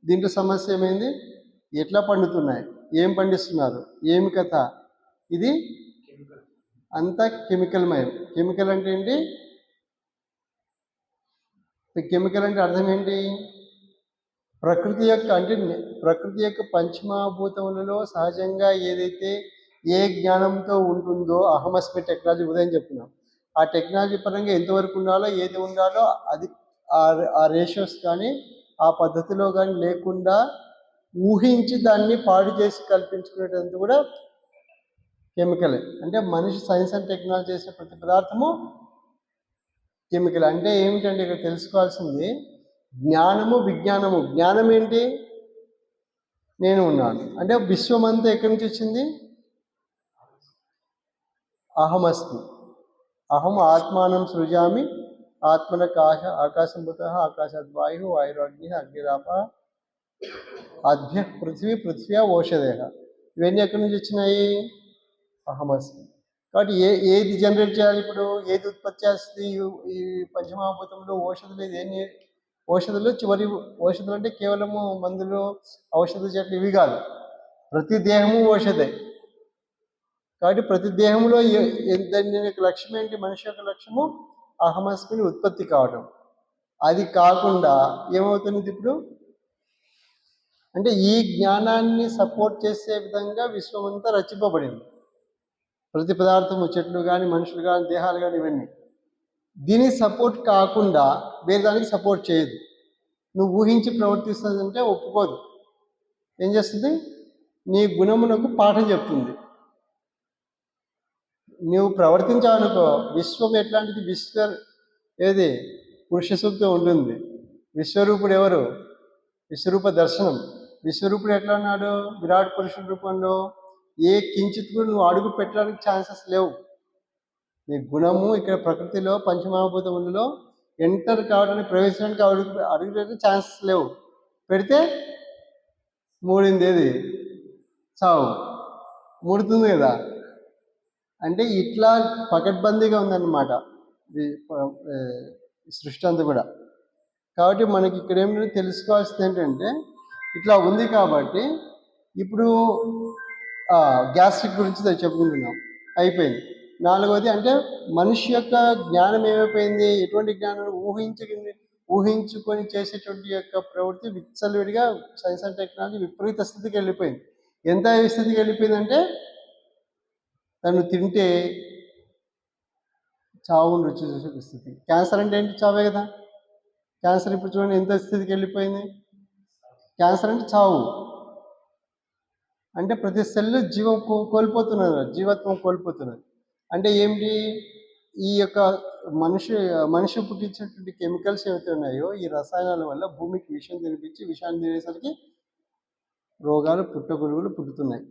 దీంట్లో సమస్య ఏమైంది? ఎట్లా పండుతున్నాయి, ఏం పండిస్తున్నారు, ఏమి కథ? ఇది అంతా కెమికల్మయం. కెమికల్ అంటే ఏంటి? కెమికల్ అంటే అర్థం ఏంటి? ప్రకృతి యొక్క పంచమభూతములలో సహజంగా ఏదైతే ఏ జ్ఞానంతో ఉంటుందో, అహమస్మి టెక్నాలజీ ఉదయం చెప్తున్నాం, ఆ టెక్నాలజీ పరంగా ఎంతవరకు ఉండాలో, ఏది ఉండాలో అది ఆ రేషియోస్ కానీ ఆ పద్ధతిలో కానీ లేకుండా ఊహించి దాన్ని పాడు చేసి కల్పించుకునేటంత కూడా కెమికలే. అంటే మనిషి సైన్స్ అండ్ టెక్నాలజీ చేసే ప్రతి పదార్థము కెమికల్. అంటే ఏమిటంటే ఇక్కడ తెలుసుకోవాల్సింది జ్ఞానము, విజ్ఞానము. జ్ఞానం ఏంటి? నేను ఉన్నాను. అంటే విశ్వం అంతా ఎక్కడి నుంచి వచ్చింది? అహమస్మి. అహం ఆత్మానం సృజామి ఆత్మనకాశ ఆకాశంభూత ఆకాశాద్ వాయురగ్ని అగ్నిరాప అద్భ్య పృథ్వీ పృథ్వ్యా ఓషధేహ. ఇవన్నీ ఎక్కడి నుంచి వచ్చినాయి? అహమస్మి. కాబట్టి ఏది జనరేట్ చేయాలి ఇప్పుడు? ఏది ఉత్పత్తి చేస్తుంది? ఈ పంచమహాభూతంలో ఓషధులు ఏది? ఔషధులు చివరి ఔషధులు అంటే కేవలము మందులు ఔషధ చెట్లు ఇవి కాదు, ప్రతి దేహము ఔషధే. కాబట్టి ప్రతి దేహంలో దాని యొక్క లక్ష్యం ఏంటి? మనిషి యొక్క లక్ష్యము అహమస్మిని ఉత్పత్తి కావడం. అది కాకుండా ఏమవుతుంది ఇప్పుడు అంటే ఈ జ్ఞానాన్ని సపోర్ట్ చేసే విధంగా విశ్వమంతా రచింపబడింది. ప్రతి పదార్థము, చెట్లు కానీ మనుషులు కానీ దేహాలు కానీ ఇవన్నీ దీనికి సపోర్ట్ కాకుండా వేరే దానికి సపోర్ట్ చేయదు. నువ్వు ఊహించి ప్రవర్తిస్తుందంటే ఒప్పుకోదు. ఏం చేస్తుంది? నీ గుణమునకు పాఠం చెప్తుంది. నువ్వు ప్రవర్తించావనుకో విశ్వం ఎట్లాంటిది? ఏది పురుష సూక్తం ఉంటుంది. విశ్వరూపుడు ఎవరు? విశ్వరూప దర్శనం. విశ్వరూపుడు ఎట్లా ఉన్నాడు? విరాట్ పురుషుడి రూపంలో. ఏ కించిత్ కూడా నువ్వు అడుగు పెట్టడానికి ఛాన్సెస్ లేవు. నీ గుణము ఇక్కడ ప్రకృతిలో పంచమహాభూతములలో ఎంటర్ కావడానికి, ప్రవేశించడానికి అడుగు ఛాన్సెస్ లేవు. పెడితే మూడింది ఏది? చావు. ముడుతుంది కదా. అంటే ఇట్లా పకడ్బందీగా ఉందన్నమాట సృష్టి అంతా కూడా. కాబట్టి మనకి ఇక్కడ ఏమిటంటే తెలుసుకోవాల్సింది ఏంటంటే ఇట్లా ఉంది. కాబట్టి ఇప్పుడు గ్యాస్ట్రిక్ గురించి చెప్పుకుంటున్నాం, అయిపోయింది. నాలుగవది అంటే మనిషి యొక్క జ్ఞానం ఏమైపోయింది? ఎటువంటి జ్ఞానం? ఊహించుకొని చేసేటువంటి యొక్క ప్రవృత్తి విచ్చలవిడిగా సైన్స్ అండ్ టెక్నాలజీ విపరీత స్థితికి వెళ్ళిపోయింది. ఎంత స్థితికి వెళ్ళిపోయిందంటే తను తింటే చావును రుచి చూసే స్థితి. క్యాన్సర్ అంటే ఏంటి? చావే కదా. క్యాన్సర్ ఇప్పుడు చూడండి ఎంత స్థితికి వెళ్ళిపోయింది. క్యాన్సర్ అంటే చావు. అంటే ప్రతి సెల్ కోల్పోతున్నారు, జీవత్వం కోల్పోతున్నది. అంటే ఏమిటి? ఈ యొక్క మనిషి పుట్టించేటువంటి కెమికల్స్ ఏవైతే ఉన్నాయో ఈ రసాయనాల వల్ల భూమికి విషాన్ని తినేసరికి రోగాలు, పుట్టగొడుగులు పుట్టుతున్నాయి.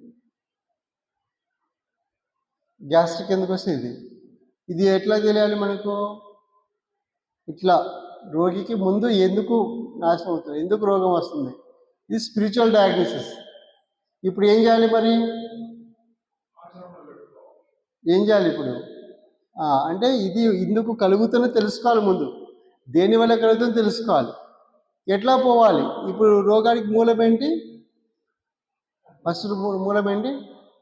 గ్యాస్ట్రిక్ ఎందుకు వస్తుంది? ఇది ఎట్లా తెలియాలి మనకు? ఇట్లా రోగికి ముందు ఎందుకు నాశనం అవుతుంది, ఎందుకు రోగం వస్తుంది, ఇది స్పిరిచువల్ డయాగ్నోసిస్. ఇప్పుడు ఏం చేయాలి మరి? ఏం చేయాలి ఇప్పుడు అంటే ఇది ఎందుకు కలుగుతుందో తెలుసుకోవాలి. ముందు దేనివల్ల కలుగుతుందో తెలుసుకోవాలి. ఎట్లా పోవాలి? ఇప్పుడు రోగానికి మూలం ఏంటి? ఫస్ట్ మూలం ఏంటి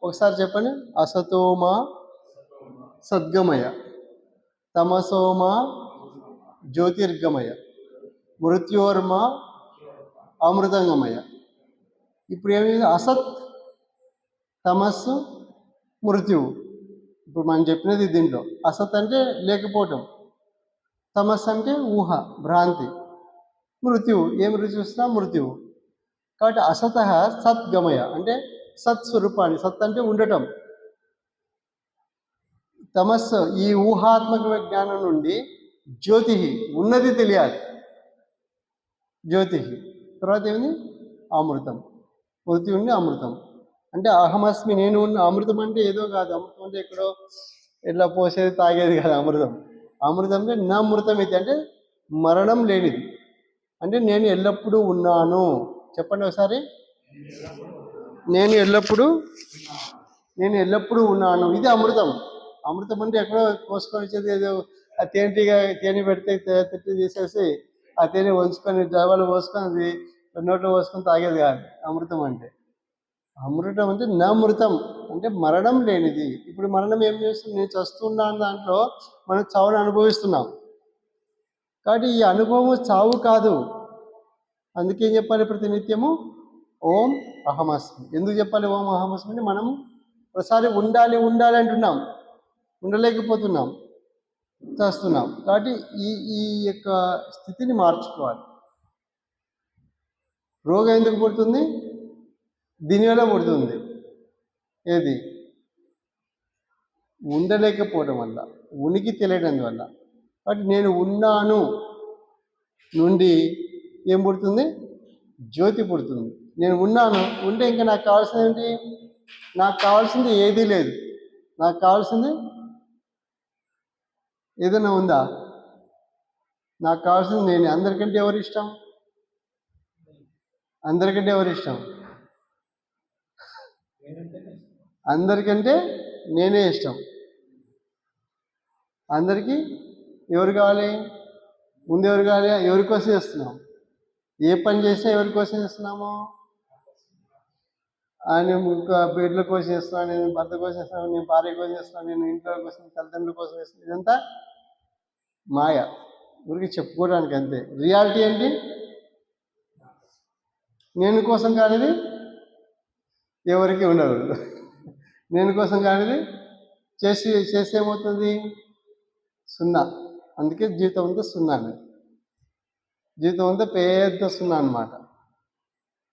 ఒకసారి చెప్పండి. అసతోమ సద్గమయ, తమసోమ జ్యోతిర్గమయ, మృత్యోర్మ అమృతంగమయ. ఇప్పుడు ఏమైంది? అసత్, తమస్సు, మృత్యువు. ఇప్పుడు మనం చెప్పినది దీంట్లో. అసత్ అంటే లేకపోవటం, తమస్సు అంటే ఊహ, భ్రాంతి, మృత్యువు ఏం రుచి వస్తున్నా మృత్యువు. కాబట్టి అసత సద్గమయ అంటే సత్స్వరూపాన్ని, సత్ అంటే ఉండటం, తమస్సు ఈ ఊహాత్మక జ్ఞానం నుండి జ్యోతి ఉన్నది తెలియాలి. జ్యోతి తర్వాత ఏమిటి? అమృతం. మృత్యువుని అమృతం అంటే అహమస్మి, నేను ఉన్న. అమృతం అంటే ఏదో కాదు. అమృతం అంటే ఎక్కడో ఎట్లా పోసేది తాగేది కాదు. అమృతం అంటే నా అమృతం ఇది అంటే మరణం లేనిది. అంటే నేను ఎల్లప్పుడూ ఉన్నాను. చెప్పండి ఒకసారి. నేను ఎల్లప్పుడూ ఉన్నాను. ఇది అమృతం. అమృతం అంటే ఎక్కడో పోసుకొని వచ్చేది ఏదో తేనె పెడితే తిట్టి తీసేసి ఆ తేనె వంచుకొని జవాలు పోసుకొని అది నోట్లో పోసుకొని తాగేది కాదు అమృతం అంటే. అమృతం అంటే నమృతం అంటే మరణం లేనిది. ఇప్పుడు మరణం ఏం చేస్తుంది? నేను చస్తున్నాను, దాంట్లో మనం చావును అనుభవిస్తున్నాం. కాబట్టి ఈ అనుభవం చావు కాదు. అందుకేం చెప్పాలి ప్రతినిత్యము? ఓం అహమస్మి. ఎందుకు చెప్పాలి ఓం అహమస్మి అంటే మనం ఒకసారి ఉండాలి అంటున్నాం, ఉండలేకపోతున్నాం, చేస్తున్నాం. కాబట్టి ఈ యొక్క స్థితిని మార్చుకోవాలి. రోగం ఎందుకు పుడుతుంది? దీనివల్ల పుడుతుంది. ఏది? ఉండలేకపోవడం వల్ల, ఉనికి తెలియడం వల్ల. కాబట్టి నేను ఉన్నాను నుండి ఏం పుడుతుంది? జ్యోతి పుడుతుంది. నేను ఉన్నాను ఉంటే ఇంకా నాకు కావాల్సింది ఏంటి? నాకు కావాల్సింది ఏదీ లేదు. నాకు కావాల్సింది ఏదైనా ఉందా? నాకు కావాల్సింది నేనే. అందరికంటే ఎవరు ఇష్టం? అందరికంటే ఎవరు ఇష్టం? అందరికంటే నేనే ఇష్టం. అందరికీ ఎవరు కావాలి? ముందు ఎవరు కావాలి? ఎవరి కోసం చేస్తున్నాం? ఏ పని చేసినా ఎవరి కోసం చేస్తున్నాము? నేను బిడ్డల కోసం చేస్తున్నాను, నేను భర్త కోసం చేస్తున్నాను, నేను భార్య కోసం చేస్తున్నాను, నేను ఇంట్లో కోసం, తల్లిదండ్రుల కోసం చేస్తున్నాను. ఇదంతా మాయ, ఊరికి చెప్పుకోవడానికి అంతే. రియాలిటీ ఏంటి? నేను కోసం కానిది ఎవరికి ఉండదు. నేను కోసం కానిది చేస్తే ఏమవుతుంది? సున్నా. అందుకే జీవితం అంతా సున్నా. జీవితం అంతా పెద్ద సున్నా అన్నమాట.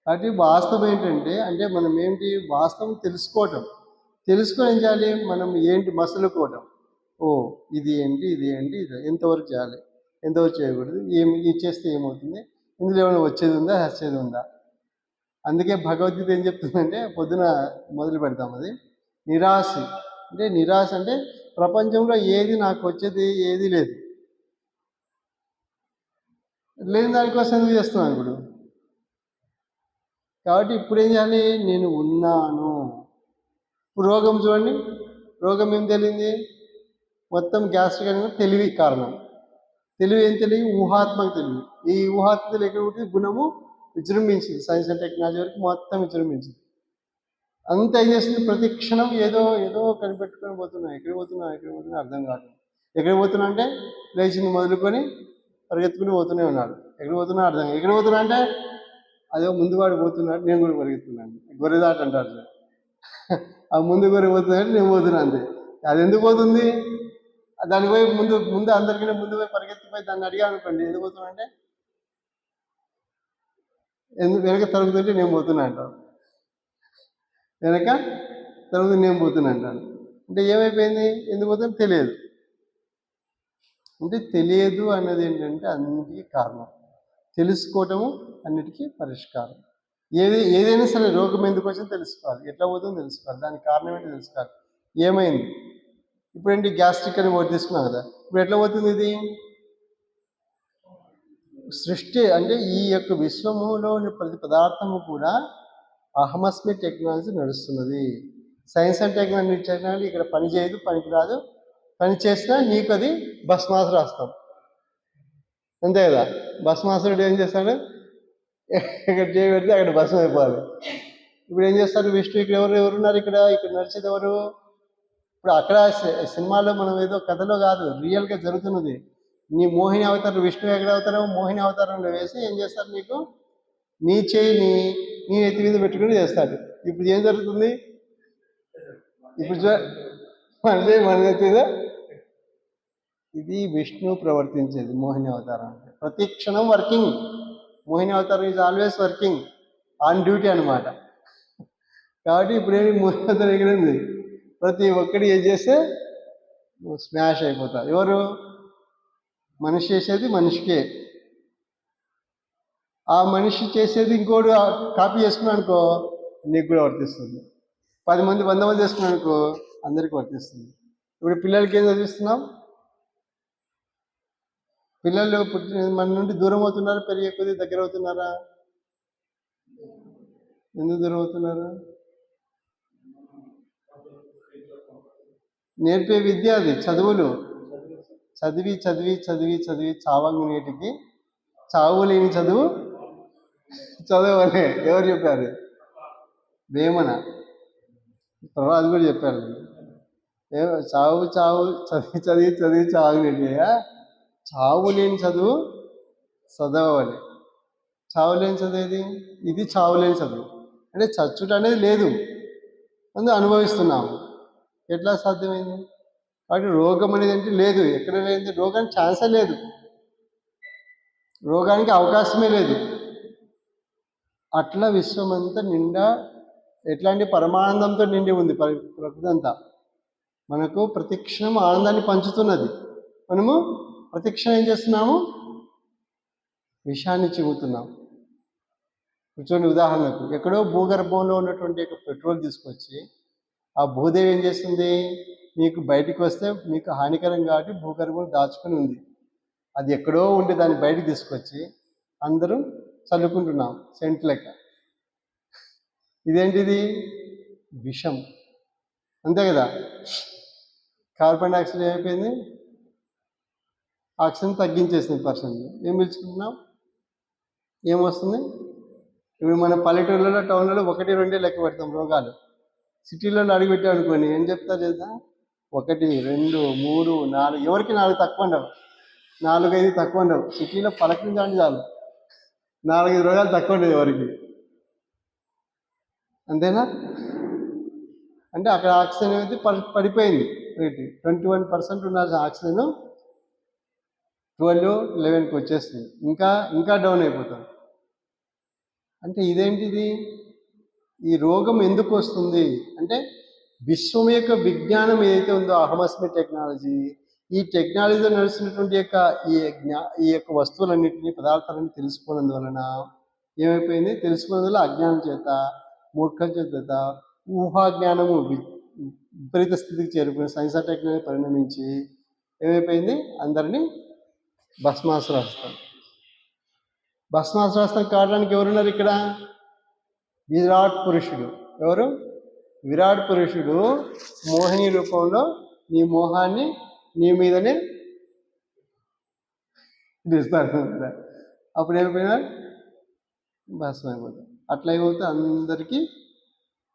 కాబట్టి వాస్తవం ఏంటంటే, అంటే మనం ఏంటి వాస్తవం తెలుసుకొని ఏం చేయాలి? మనం ఏంటి మసలుకోవటం. ఇది ఏంటి, ఇది ఎంతవరకు చేయాలి, ఎంతవరకు చేయకూడదు, ఇది చేస్తే ఏమవుతుంది, ఇందులో ఏమైనా వచ్చేది ఉందా, వచ్చేది ఉందా. అందుకే భగవద్గీత ఏం చెప్తుందంటే, పొద్దున మొదలు పెడతాం అది, నిరాశ అంటే ప్రపంచంలో ఏది నాకు వచ్చేది ఏది లేదు, లేని దానికోసం ఎందుకు చేస్తున్నాను ఇప్పుడు. కాబట్టి ఇప్పుడు ఏం చేయాలి? నేను ఉన్నాను. ఇప్పుడు రోగం చూడండి, రోగం ఏం తెలియంది? మొత్తం గ్యాస్ట్రిక్ అనేది తెలివి కారణం. తెలివి ఏం తెలివి? ఊహాత్మక తెలివి. ఈ ఊహాత్మక తెలివి ఎక్కడ గుణము విజృంభించింది. సైన్స్ అండ్ టెక్నాలజీ వరకు మొత్తం విజృంభించింది. అంత ఏం చేస్తుంది? ప్రతి క్షణం ఏదో కనిపెట్టుకొని పోతున్నా. ఎక్కడికి పోతున్నా అర్థం కాదు. ఎక్కడికి పోతున్నా అంటే లేచింది మొదలుకొని పరిగెత్తుకుని పోతూనే ఉన్నాడు. ఎక్కడికి పోతున్నా అర్థం కాదు. ఎక్కడికి పోతున్నా అంటే అదే ముందువాడు పోతున్నాడు, నేను కూడా పరిగెత్తున్నాను. గొర్రెదాట అంటారు. ఆ ముందు గొర్రె పోతున్నాడు, నేను పోతున్నా అంతే. అది ఎందుకు పోతుంది? దాని పోయి ముందు అందరికీ ముందు పోయి పరిగెత్తిపోయి దాన్ని అడిగా అనుకోండి, ఎందుకు పోతున్నా అంటే వెనక తరుగుతుంటే నేను పోతున్నా అంటాను. వెనక తరుగుతూ నేను పోతున్నా అంటాను. అంటే ఏమైపోయింది? ఎందుకు పోతుందో తెలియదు. అంటే తెలియదు అన్నది ఏంటంటే అన్నిటికీ కారణం. తెలుసుకోవటము అన్నిటికీ పరిష్కారం. ఏదైనా సరే రోగం ఎందుకు వచ్చిందో తెలుసుకోవాలి, ఎట్లా పోతుందో తెలుసుకోవాలి, దానికి కారణం ఏంటో తెలుసుకోవాలి. ఏమైంది? ఇప్పుడు ఏంటి గ్యాస్ట్రిక్ అని ఒకటి తీసుకున్నాం కదా, ఇప్పుడు ఎట్లా పోతుంది ఇది? సృష్టి అంటే ఈ యొక్క విశ్వములోని ప్రతి పదార్థము కూడా అహమస్మి టెక్నాలజీ నడుస్తున్నది. సైన్స్ అండ్ టెక్నాలజీ ఇక్కడ పని చేయదు, పనికిరాదు. పని చేసినా నీకు అది భస్మాసురు రాస్తాం, అంతే కదా. భస్మాసురుడు ఏం చేస్తాడు? ఇక్కడ చేయబెడితే అక్కడ భస్మం అయిపోవాలి. ఇప్పుడు ఏం చేస్తారు? విష్ణు ఇక్కడ ఎవరున్నారు? ఇక్కడ నడిచేది ఎవరు? ఇప్పుడు అక్కడ సినిమాలో మనం ఏదో కథలో కాదు, రియల్గా జరుగుతున్నది. నీ మోహిని అవతారం, విష్ణు ఎక్కడ అవతారం? మోహిని అవతారంలో వేసి ఏం చేస్తారు? నీకు నీ చేయిని నీ ఎత్తి మీద పెట్టుకుని చేస్తాడు. ఇప్పుడు ఏం జరుగుతుంది? ఇప్పుడు మన ఎత్తిద ఇది విష్ణు ప్రవర్తించేది మోహిని అవతారం అంటే. ప్రతి క్షణం వర్కింగ్. మోహిని అవతారం is always working, on duty అనమాట. కాబట్టి ఇప్పుడేమి మోహిని అవతారం ఎక్కడ ఉంది? ప్రతి ఒక్కటి ఏం చేస్తే స్మాష్ అయిపోతారు. ఎవరు? మనిషి చేసేది మనిషికే. ఆ మనిషి చేసేది ఇంకోటి కాపీ చేసుకున్నాను అనుకో, నీకు కూడా వర్తిస్తుంది. 10 మంది 100 మంది చేసుకున్నాను అనుకో, అందరికీ వర్తిస్తుంది. ఇప్పుడు పిల్లలకి ఏం చదివిస్తున్నాం? పిల్లలు మన నుండి దూరం అవుతున్నారు, పెరిగే కొద్ది దగ్గర అవుతున్నారా? ఎందుకు దూరం అవుతున్నారు? నేర్పే విద్య అది, చదువులు. చదివి చదివి చదివి చదివి చావంగు నేటికి చావు లేని చదువు చదవలే. ఎవరు చెప్పారు? వేమన. అది కూడా చెప్పారు. చావు చదివి చదివి చదివి చావు నేటిగా చావు లేని చదువు చదవాలి. చావు లేని చదివేది ఇది. చావు లేని చదువు అంటే చచ్చుట అనేది లేదు, అందుకు అనుభవిస్తున్నాము. ఎట్లా సాధ్యమైంది? కాబట్టి రోగం అనేది అంటే లేదు, ఎక్కడ లేదు. రోగానికి ఛాన్సే లేదు, రోగానికి అవకాశమే లేదు. అట్లా విశ్వమంతా నిండా ఎట్లాంటి పరమానందంతో నిండి ఉంది ప్రకృతి అంతా. మనకు ప్రతిక్షణం ఆనందాన్ని పంచుతున్నది. మనము ప్రతిక్షణం ఏం చేస్తున్నాము? విషాన్ని చిగుతున్నాం. కూర్చొని ఉదాహరణకు ఎక్కడో భూగర్భంలో ఉన్నటువంటి పెట్రోల్ తీసుకొచ్చి ఆ భూదేవి ఏం చేస్తుంది? మీకు బయటికి వస్తే మీకు హానికరం కాబట్టి భూగర్భం దాచుకొని ఉంది. అది ఎక్కడో ఉంటే దాన్ని బయటకు తీసుకొచ్చి అందరూ చల్లుకుంటున్నాం సెంట్ లెక్క. ఇదేంటిది? విషం. అంతే కదా. కార్బన్ డైఆక్సైడ్ ఏమైపోయింది? ఆక్సిజన్ తగ్గించేసింది పర్సెంట్. ఏం పిలుచుకుంటున్నాం? ఏమొస్తుంది? ఇప్పుడు మన పల్లెటూళ్ళలో టౌన్లలో 1, 2 లెక్క పెడతాం రోగాలు. సిటీలలో అడుగుపెట్టాం అనుకోండి, ఏం చెప్తారు తెలుసా? 1, 2, 3, 4, ఎవరికి 4 తక్కువ ఉండవు, 4, 5 తక్కువ ఉండవు. సిటీలో పలకరించడానికి చాలు 4, 5 రోగాలు తక్కువ ఉండవు ఎవరికి. అంతేనా? అంటే అక్కడ ఆక్సిజన్ అనేది పడిపోయింది. 21% ఉండాల్సిన ఆక్సిజన్ 12, 11కి వచ్చేస్తుంది. ఇంకా డౌన్ అయిపోతుంది. అంటే ఇదేంటిది? ఈ రోగం ఎందుకు వస్తుంది అంటే విశ్వం యొక్క విజ్ఞానం ఏదైతే ఉందో అహమస్మి టెక్నాలజీ, ఈ టెక్నాలజీలో నడుస్తున్నటువంటి ఈ యొక్క వస్తువులన్నింటినీ, పదార్థాలన్నీ తెలుసుకున్నందువలన ఏమైపోయింది? తెలుసుకున్నందువల్ల అజ్ఞానం చేత, మూర్ఖం చేత ఊహాజ్ఞానము విపరీత స్థితికి చేరిపోయిన సైన్స్ ఆఫ్ టెక్నాలజీ పరిణమించి ఏమైపోయింది? అందరినీ భస్మాసురాస్తాం. భస్మాసురాస్తం కావడానికి ఎవరున్నారు ఇక్కడ? విరాట్ పురుషుడు. ఎవరు? విరాట్ పురుషుడు మోహిని రూపంలో నీ మోహాన్ని నీ మీదనే ఇస్తాడు. అప్పుడు ఏమైపోయినా భస్మం అయిపోతుంది. అట్లా అయిపోతే అందరికీ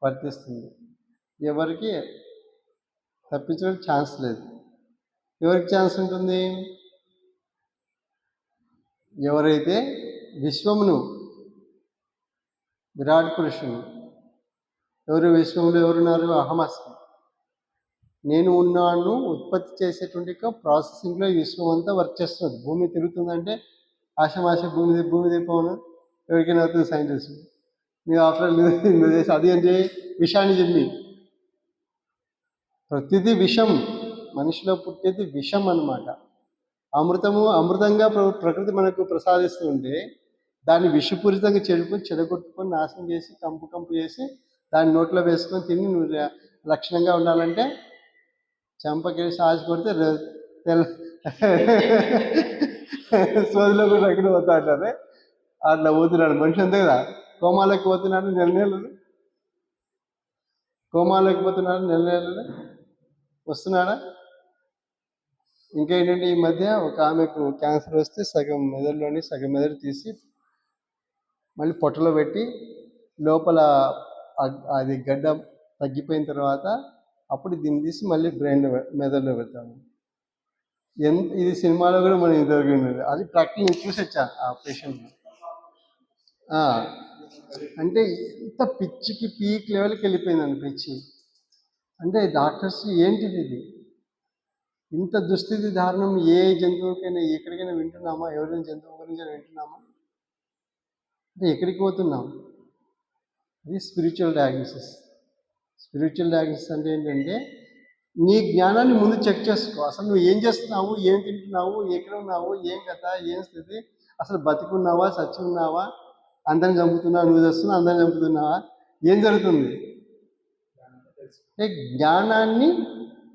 వర్తిస్తుంది. ఎవరికి తప్పించడానికి ఛాన్స్ లేదు. ఎవరికి ఛాన్స్ ఉంటుంది? ఎవరైతే విశ్వమును, విరాట్ పురుషుడు, ఎవరు విశ్వంలో ఎవరున్నారు? అహమస్మి, నేను ఉన్నాను. ఉత్పత్తి చేసేటువంటి ప్రాసెసింగ్లో ఈ విశ్వం అంతా వర్క్ చేస్తుంది. భూమి తిరుగుతుందంటే ఆశమాశ భూమి దీపం ఎవరికైనా అవుతుంది సైంటిస్ట్. మీరు ఆఫ్టర్ చేసి అది అంటే విషాన్ని చెప్పి ప్రతిదీ విషం. మనిషిలో పుట్టేది విషం అన్నమాట. అమృతంగా ప్రకృతి మనకు ప్రసాదిస్తూ ఉంటే దాన్ని విషపూరితంగా చెడగొట్టుకొని నాశనం చేసి కంపు చేసి దాన్ని నోట్లో వేసుకొని తిని నువ్వు లక్షణంగా ఉండాలంటే చెంపకేసి ఆశ కొడితే సోదిలో కూడా ఎక్కడ పోతా అంటారే అట్లా పోతున్నాడు మనిషి. అంతే కదా. కోమాలోకి పోతున్నాడు నెల నెలలు వస్తున్నాడా? ఇంకేంటంటే ఈ మధ్య ఒక ఆమెకు క్యాన్సర్ వస్తే సగం మెదడు తీసి మళ్ళీ పొట్టలో పెట్టి లోపల అది గడ్డ తగ్గిపోయిన తర్వాత అప్పుడు దీన్ని తీసి మళ్ళీ మెదడులో పెడతాను. ఇది సినిమాలో కూడా మనం ఇంతవరకు అది ప్రాక్టికల్ చూసి వచ్చాను ఆ పేషెంట్. అంటే ఇంత పిచ్చికి పీక్ లెవెల్కి వెళ్ళిపోయిందండి పిచ్చి. అంటే డాక్టర్స్ ఏంటిది ఇది? ఇంత దుస్థితి దారుణం ఏ జంతువుకైనా ఎక్కడికైనా వింటున్నామా? ఎవరైనా జంతువు గురించి వింటున్నామా? అంటే ఎక్కడికి పోతున్నాం? ఇది స్పిరిచువల్ డయాగ్నోసిస్. స్పిరిచువల్ డయాగ్నోసిస్ అంటే ఏంటంటే నీ జ్ఞానాన్ని ముందు చెక్ చేసుకో. అసలు నువ్వు ఏం చేస్తున్నావు, ఏం తింటున్నావు, ఎక్కడ ఉన్నావు, ఏం కథ, ఏం స్థితి, అసలు బతికున్నావా, సచ్చి ఉన్నావా, అందరిని చంపుతున్నావా, నువ్వు చేస్తున్నావు, అందరిని చంపుతున్నావా, ఏం జరుగుతుంది? జ్ఞానాన్ని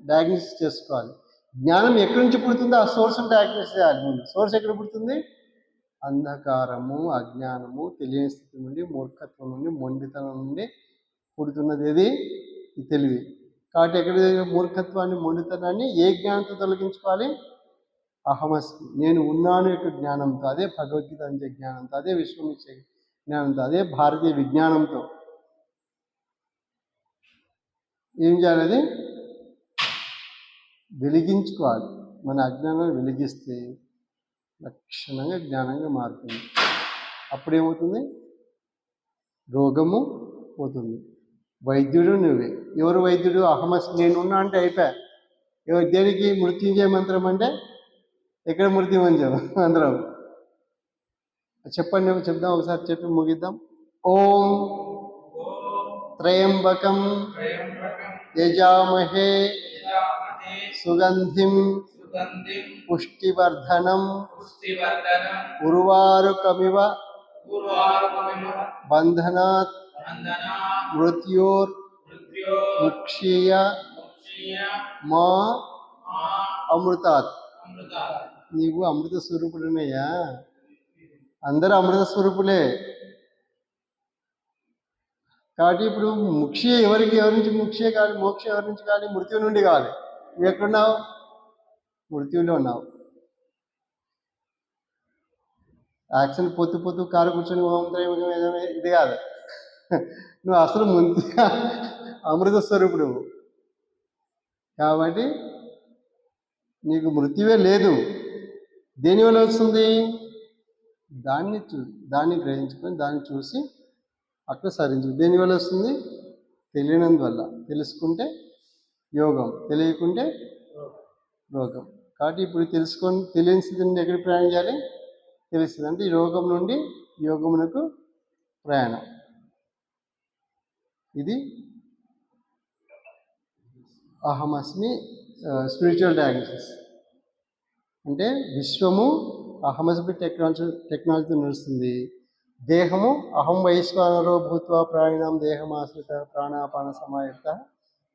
డయాగ్నోసిస్ చేసుకోవాలి. జ్ఞానం ఎక్కడి నుంచి పుడుతుందో ఆ సోర్స్ని డయాగ్నోసిస్ చేయాలి ముందు. సోర్స్ ఎక్కడ పుడుతుంది? అంధకారము, అజ్ఞానము, తెలియని స్థితి నుండి, మూర్ఖత్వం నుండి, మొండితనం నుండి పుడుతున్నది ఏది? ఈ తెలివి. కాబట్టి ఎక్కడ మూర్ఖత్వాన్ని, మొండితనాన్ని ఏ జ్ఞానంతో తొలగించుకోవాలి? అహమస్మి, నేను ఉన్నాను యొక్క జ్ఞానంతో, అదే భగవద్గీత అంచే జ్ఞానంతో, అదే విశ్వం ఇచ్చే జ్ఞానంతో, అదే భారతీయ విజ్ఞానంతో ఏం చేయాలి? అది వెలిగించుకోవాలి. మన అజ్ఞానాన్ని వెలిగిస్తే లక్షణంగా జ్ఞానంగా మారుతుంది. అప్పుడేమవుతుంది? రోగము పోతుంది. వైద్యుడు నువ్వే. ఎవరు వైద్యుడు? అహమస్మి, నేనున్నా అంటే అయిపోయా. ఎవరు దేనికి? మృత్యుంజయ మంత్రం అంటే ఎక్కడ మృత్యుంజయం మంత్రం చెప్పండి, చెప్దాం ఒకసారి, చెప్పి ముగిద్దాం. ఓం త్రయంబకం యజామహే సుగంధిం పుష్టివర్ధనం ఉర్వారుకమివ బంధనాత్ మృత్యోర్ముక్షీయ మా అమృతాత్. నీవు అమృత స్వరూపుడునయ్యా. అందరూ అమృత స్వరూపులే. కాబట్టి ఇప్పుడు ఎవరి నుంచి ముఖ్య కావాలి, మోక్షం ఎవరి నుంచి కావాలి? మృత్యు నుండి కావాలి. నువ్వు ఎక్కడున్నావు? మృత్యువులో ఉన్నావు. యాక్షన్ పొత్తు కారు కూర్చొని ఇది కాదు. నువ్వు అసలు ముందుగా అమృత స్వరూపుడు. కాబట్టి నీకు మృత్యువే లేదు. దేనివల్ల వస్తుంది? దాన్ని గ్రహించుకొని దాన్ని చూసి అట్లా సరించు. దేనివల్ల వస్తుంది? తెలియనందువల్ల. తెలుసుకుంటే యోగం, తెలియకుంటే రోగం. కాబట్టి ఇప్పుడు తెలియని స్థితి నుండి ఎక్కడికి ప్రయాణం చేయాలి? తెలుస్తుంది. అంటే ఈ రోగం నుండి యోగమునకు ప్రయాణం. ఇది అహమస్మి స్పిరిచువల్ డయాగ్నోసిస్. అంటే విశ్వము అహమస్మి టెక్నాలజీతో నడుస్తుంది. దేహము అహం వైశ్వానరో భూత్వా ప్రాణినాం దేహమాశ్రిత ప్రాణాపాన సమాయుక్త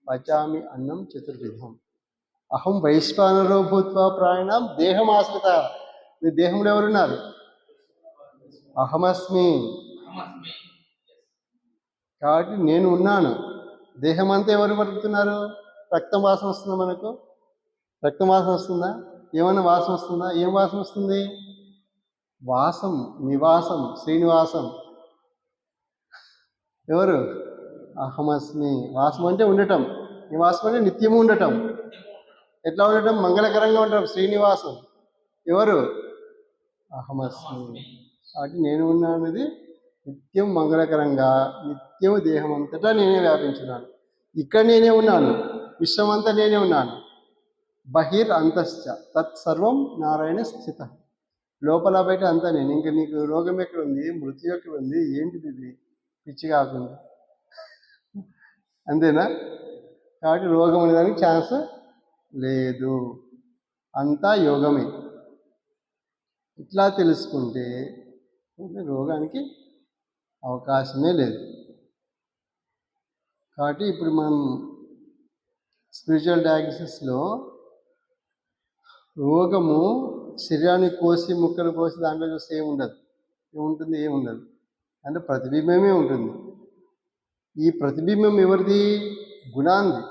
పచామి అన్నం చతుర్విధం. అహం వైశ్వానరో భూత్వా ప్రాణినాం దేహమాశ్రిత. మీ దేహంలో ఎవరున్నారు? అహమస్మి. కాబట్టి నేను ఉన్నాను. దేహం అంతా ఎవరు బతుకుతున్నారు? రక్తం వాసన వస్తుందా? మనకు రక్తం వాసన వస్తుందా? ఏమైనా వాసన వస్తుందా? ఏం వాసన వస్తుంది? వాసం, నివాసం, శ్రీనివాసం. ఎవరు? అహమస్మి. వాసం అంటే ఉండటం, నివాసం అంటే నిత్యము ఉండటం. ఎట్లా ఉండటం? మంగళకరంగా ఉండటం. శ్రీనివాసం ఎవరు? అహమస్మి. కాబట్టి నేను ఉన్నానది నిత్యం మంగళకరంగా, నిత్యం దేహం అంతటా నేనే వ్యాపించున్నాను. ఇక్కడ నేనే ఉన్నాను. విశ్వమంతా నేనే ఉన్నాను. బహిర్ అంతశ్చ తత్సర్వం నారాయణ స్థిత. లోపల బయట అంతా నేను. ఇంకా నీకు రోగం ఎక్కడ ఉంది? మృత్యు ఎక్కడ ఉంది? ఏంటిది ఇది? పిచ్చి కాకుండా. అంతేనా? కాబట్టి రోగం అనేదానికి ఛాన్స్ లేదు. అంతా యోగమే. ఇట్లా తెలుసుకుంటే రోగానికి అవకాశమే లేదు. కాబట్టి ఇప్పుడు మనం స్పిరిచువల్ డయాగ్నోసిస్లో రోగము శరీరాన్ని కోసి ముక్కలు కోసి దాంట్లో చూస్తే ఏముండదు. ఏముంటుంది? ఏముండదు. అంటే ప్రతిబింబమే ఉంటుంది. ఈ ప్రతిబింబం ఎవరిది? గుణాంది.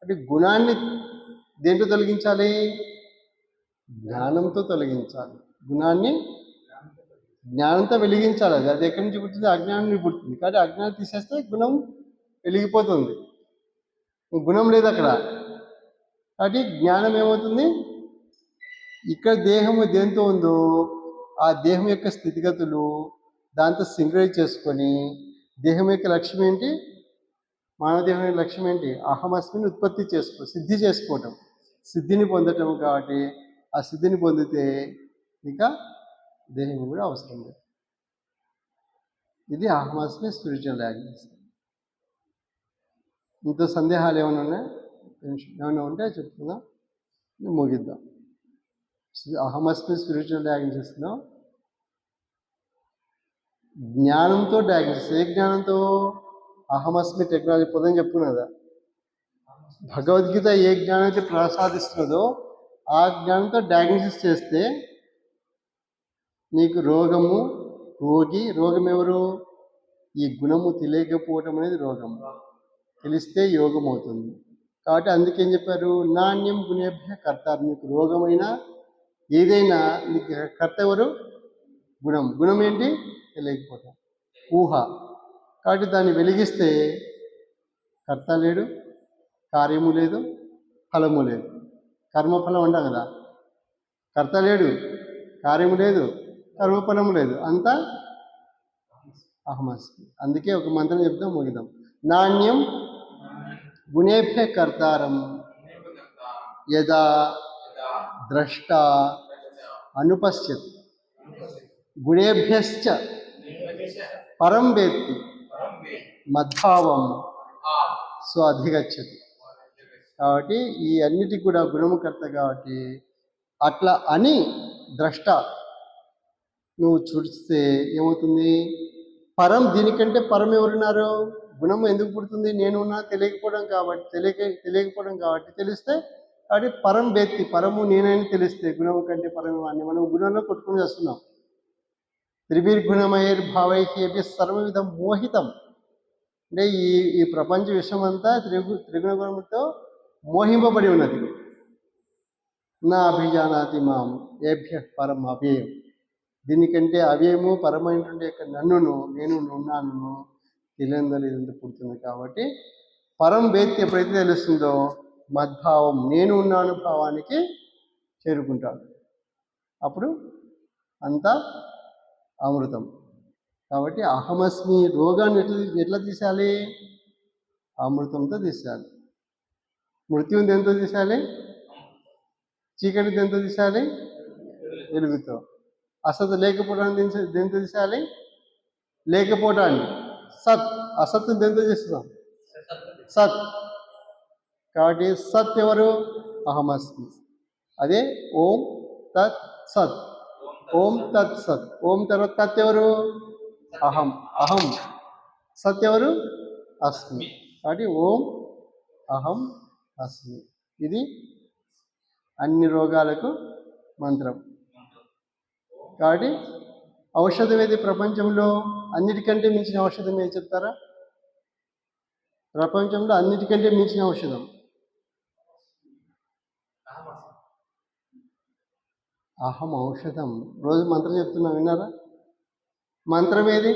అంటే గుణాన్ని దేంట్లో తొలగించాలి? జ్ఞానంతో తొలగించాలి. గుణాన్ని జ్ఞానంతో వెలిగించాలి. అది ఎక్కడి నుంచి పుట్టింది? అజ్ఞానం పుట్టింది. కాబట్టి అజ్ఞానం తీసేస్తే గుణం వెలిగిపోతుంది. గుణం లేదు అక్కడ. కాబట్టి జ్ఞానం ఏమవుతుంది? ఇక్కడ దేహము దేంతో ఉందో ఆ దేహం యొక్క స్థితిగతులు దాంతో సింక్రైజ్ చేసుకొని, దేహం యొక్క లక్ష్యం ఏంటి? మానవదేహం యొక్క లక్ష్యం ఏంటి? అహమస్మిని ఉత్పత్తి సిద్ధి చేసుకోవటం, సిద్ధిని పొందటం. కాబట్టి ఆ సిద్ధిని పొందితే ఇంకా దేహం కూడా అవసరం లేదు. ఇది అహమస్మి స్పిరిచువల్ డయాగ్నోసిస్. ఇంత సందేహాలు ఏమైనా ఉన్నాయా? ఏమైనా ఉంటే చెప్తుందా? ముగిద్దాం. అహమస్మి స్పిరిచువల్ డయాగ్నోసిస్లో జ్ఞానంతో డయాగ్నోసిస్. ఏ జ్ఞానంతో? అహమస్మి టెక్నాలజీ పొందని చెప్పుకున్నా కదా. భగవద్గీత ఏ జ్ఞానం అయితే ప్రసాదిస్తున్నదో ఆ జ్ఞానంతో డయాగ్నోసిస్ చేస్తే నీకు రోగము, రోగం ఎవరు? ఈ గుణము తెలియకపోవటం అనేది రోగం. తెలిస్తే యోగం అవుతుంది. కాబట్టి అందుకేం చెప్పారు? నాణ్యం గుణేభ్య కర్తారు. నీకు రోగమైనా ఏదైనా నీకు కర్త ఎవరు? గుణం. గుణం ఏంటి? తెలియకపోవటం, ఊహ. కాబట్టి దాన్ని వెలిగిస్తే కర్త లేడు, కార్యము లేదు, ఫలము లేదు. కర్మఫలం అంటాం కదా. కర్త లేడు, కార్యము లేదు, కర్మఫలము లేదు. అంతా అహమస్మి. అందుకే ఒక మంత్రం చెప్తాం, ముగిద్దాం. నాణ్యం గుణేభ్య కర్తారం యదా ద్రష్ట అనుపశ్యత్ గుణేభ్యశ్చ పరం వేత్తి మద్భావం స్వాధిగచ్చతి. కాబట్టి ఈ అన్నిటికి కూడా గుణము కర్త. కాబట్టి అట్లా అని ద్రష్ట నువ్వు చూస్తే ఏమవుతుంది? పరం. దీనికంటే పరం ఎవరున్నారు? గుణం ఎందుకు పుడుతుంది? నేను ఉన్నా తెలియకపోవడం కాబట్టి. తెలియకపోవడం కాబట్టి. తెలిస్తే కాబట్టి పరం వ్యక్తి పరము నేనని తెలిస్తే గుణం కంటే పరము అని మనం గుణంలో కొట్టుకుని చేస్తున్నాం. త్రిభిర్గుణమయైర్భావైకేభ్య సర్వవిధం మోహితం. అంటే ఈ ఈ ప్రపంచ విశ్వమంతా త్రిగుణ గుణంతో మోహింపబడి ఉన్నది. నా అభిజానాతి మాం ఏభ్య పరం అవ్యయం. దీనికంటే అవ్యయము పరమైనటువంటి యొక్క నన్నును నేను ఉన్నాను తెలియందని ఎందుకు పుడుతుంది. కాబట్టి పరం వేత్తి ఎప్పుడైతే తెలుస్తుందో మద్భావం నేను ఉన్నాను భావానికి చేరుకుంటాడు. అప్పుడు అంతా అమృతం. కాబట్టి అహమస్మి రోగాన్ని ఎట్లా తీసేయాలి? అమృతంతో తీసేయాలి. మృత్యుని దేంతో తీసేయాలి? చీకటి దేంతో తీసేయాలి? వెలుగుతో. అసత్ లేకపోవడాన్ని దేంతో తీసేయాలి? లేకపోవడాన్ని. సత్ అసత్ దేంతో చేస్తున్నాం? సత్. కాబట్టి సత్ ఎవరు? అహమస్మి. అదే ఓం తత్ సత్. ఓం తత్ సత్. ఓం తర్వాత తత్ ఎవరు? అహం. అహం. సత్ ఎవరు? అస్మి. కాబట్టి ఓం అహం అస్మి. ఇది అన్ని రోగాలకు మంత్రం. కాబట్టి ఔషధం ఏది ప్రపంచంలో? అన్నిటికంటే మించిన ఔషధం ఏది చెప్తారా? ప్రపంచంలో అన్నిటికంటే మించిన ఔషధం అహం ఔషధం. రోజు మంత్రం చెప్తున్నా, విన్నారా? మంత్రం ఏది?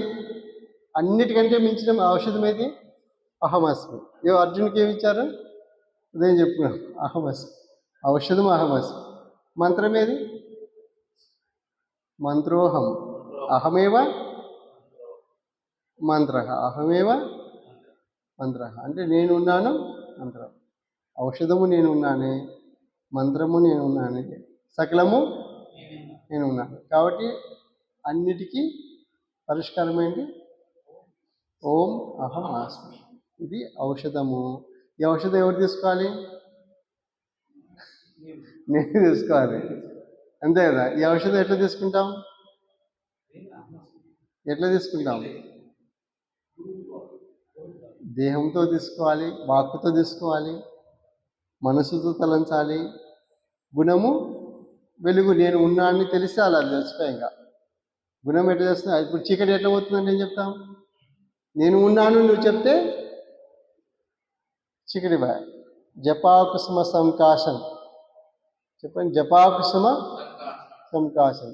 అన్నిటికంటే మించిన ఔషధం ఏది? అహమస్మి. అర్జునుడికి ఏమి ఇచ్చారు? ఉదయం చెప్పుకున్నాం, అహమస్మి. ఔషధం అహమస్మి. మంత్రం ఏది? మంత్రోహం. అహమేవ మంత్ర. అహమేవ మంత్ర అంటే నేనున్నాను మంత్రం. ఔషధము నేనున్నానే, మంత్రము నేనున్నానే, సకలము నేనున్నాను. కాబట్టి అన్నిటికీ పరిష్కారం ఏంటి? ఓం అహం అస్మి. ఇది ఔషధము. ఈ ఔషధం ఎవరు తీసుకోవాలి? నేను తీసుకోవాలి, అంతే కదా. ఈ ఔషధం ఎట్లా తీసుకుంటాం? ఎట్లా తీసుకుంటాం? దేహంతో తీసుకోవాలి, వాక్కుతో తీసుకోవాలి, మనసుతో తలంచాలి. గుణము వెలుగు నేను ఉన్నా అని తెలిసి అలా తెలిసిపోయాక గుణం ఎట్లా చేస్తున్నా. ఇప్పుడు చీకటి ఎట్లా పోతుందంటే ఏం చెప్తాం? నేను ఉన్నాను నువ్వు చెప్తే చీకటి బాయ్. జపాకుసుమ సంకాశం చెప్పండి. జపాకుసుమ సంకాశం.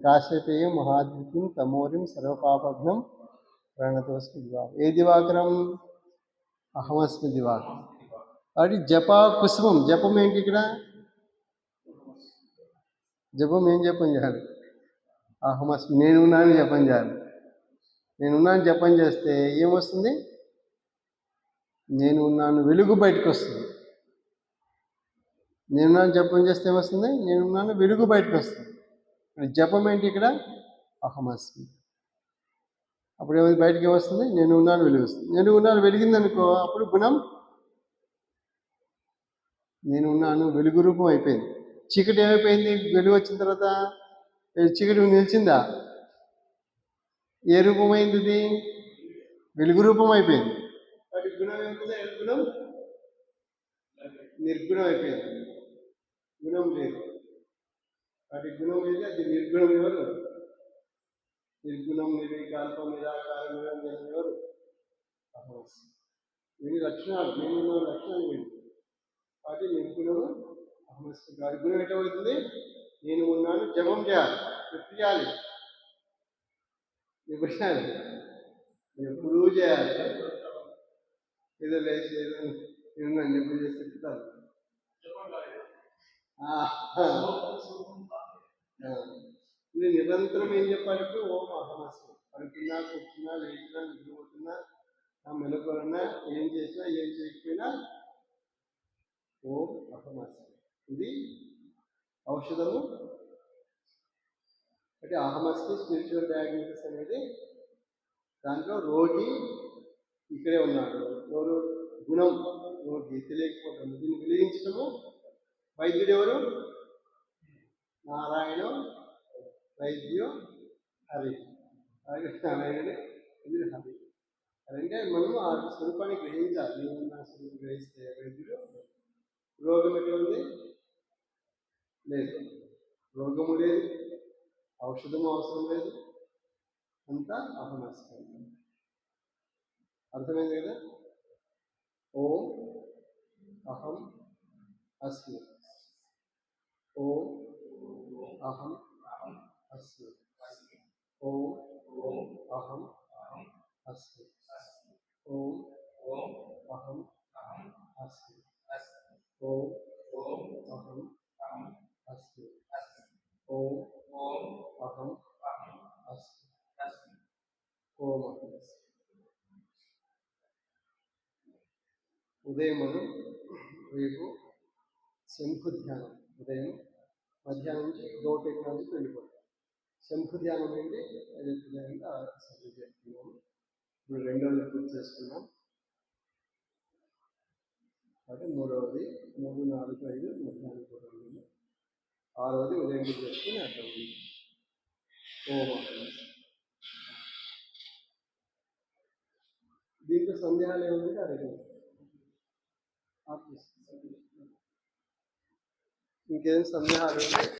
కాశ్యపేయం మహాద్వితం తమోరిం సర్వపాపఘ్నం ప్రణతోస్మి దివాకరం. ఏ దివాకరం? అహమస్మి దివాకరం. అది జపా కుసుమం. జపం ఏంటి ఇక్కడ? జపం ఏం జపం చేయాలి? అహమస్మి నేనున్నాను జపం చేయాలి. నేనున్నాను జపం చేస్తే ఏమొస్తుంది? నేను ఉన్నాను వెలుగు బయటకు వస్తుంది. నేనున్నాను జపం చేస్తే ఏమొస్తుంది? నేనున్నాను వెలుగు బయటకు వస్తుంది. జపం ఏంటి ఇక్కడ? అహమస్మి. అప్పుడు ఏమైంది? బయటకి ఏమొస్తుంది? నేను ఉన్నాను వెలుగు వస్తుంది. నేను ఉన్నాను వెలిగిందనుకో, అప్పుడు గుణం నేను ఉన్నాను వెలుగు రూపం అయిపోయింది. చీకటి ఏమైపోయింది? వెలుగు వచ్చిన తర్వాత చీకటి నిలిచిందా? ఏ రూపమైంది? ఇది వెలుగు రూపం అయిపోయింది. వాటి గుణం ఏమైంది? గుణం నిర్గుణం అయిపోయింది. గుణం లేదు. వాటి గుణం లేదు, అది నిర్గుణం. ఎవరు? నిర్గుణం, నిర్వికల్పం, నిరాకారం, నిరంజనం ఎవరు? వీని లక్షణాలు, నేను లక్షణాలు వీడి. కాబట్టి నిర్గుణము అహమస్మి. వాటి గుణం ఎట్లా అవుతుంది? నేను ఉన్నాను జపం చేయాలి. ఎప్పుడు చేయాలి? ఎప్పుడు చేయాలి? ఎప్పుడూ చేయాలి. ఏదో లేచి ఏదో నేనున్నాను ఎప్పుడు చేసి చెప్తారు. ఇది నిరంతరం ఏం చెప్పాలి? ఇప్పుడు ఓం అహమస్మి. పడుకున్నా, కూర్చున్నా, లేచినా, నిద్రపోతున్నా, మెలకువలన్నా, ఏం చేసినా ఏం చేయకపోయినా ఓం అహమస్మి. ఇది ఔషధము. అంటే అహమస్మి స్పిరిచువల్ డయాగ్నోసిస్ అనేది దాంట్లో రోగి ఇక్కడే ఉన్నాడు. ఎవరు? గుణం. రోగి తెలియకపోవడం, దీన్ని వెలిగించడము వైద్యుడు ఎవరు? నారాయణ వైద్యో హరి. నారాయణుడు హరి. అంటే మనము ఆ స్వరూపాన్ని గ్రహించాలి. నేను నా స్వరూపం గ్రహిస్తే వైద్యుడు రోగం ఎట్లా ఉంది? లేదు. రోగము లేదు, ఔషధము అవసరం లేదు, అంతా అహమస్మి. అర్థమైంది కదా? ఓం అహం అస్మి. ఓం అహం అస్మి. ఓం అహం అస్మి. ఓం అహం అస్మి. ఓం అహం అస్మి. ఓం అహం అస్మి. ఓం అహం అస్మి. ఉదయం మనం రేపు శంఖు ధ్యానం, ఉదయం మధ్యాహ్నం నుంచి గో టెక్నాలజీకి వెళ్ళిపోతాం. శంఖు ధ్యానం ఏంటి? ధ్యానంగా సబ్జెక్ట్ చెప్తున్నాము. ఇప్పుడు 2వ పూర్తి చేసుకున్నాం. అంటే 3వది 3, 4, 5 మధ్యాహ్నం కూడా ఉంది. 6వది ఉదయం పూర్తి చేసుకుని అట్లా ఉంది. ఓం దీంట్లో సందేహాలు ఏముంది అడగండి. ఇంకేం సందేహాలు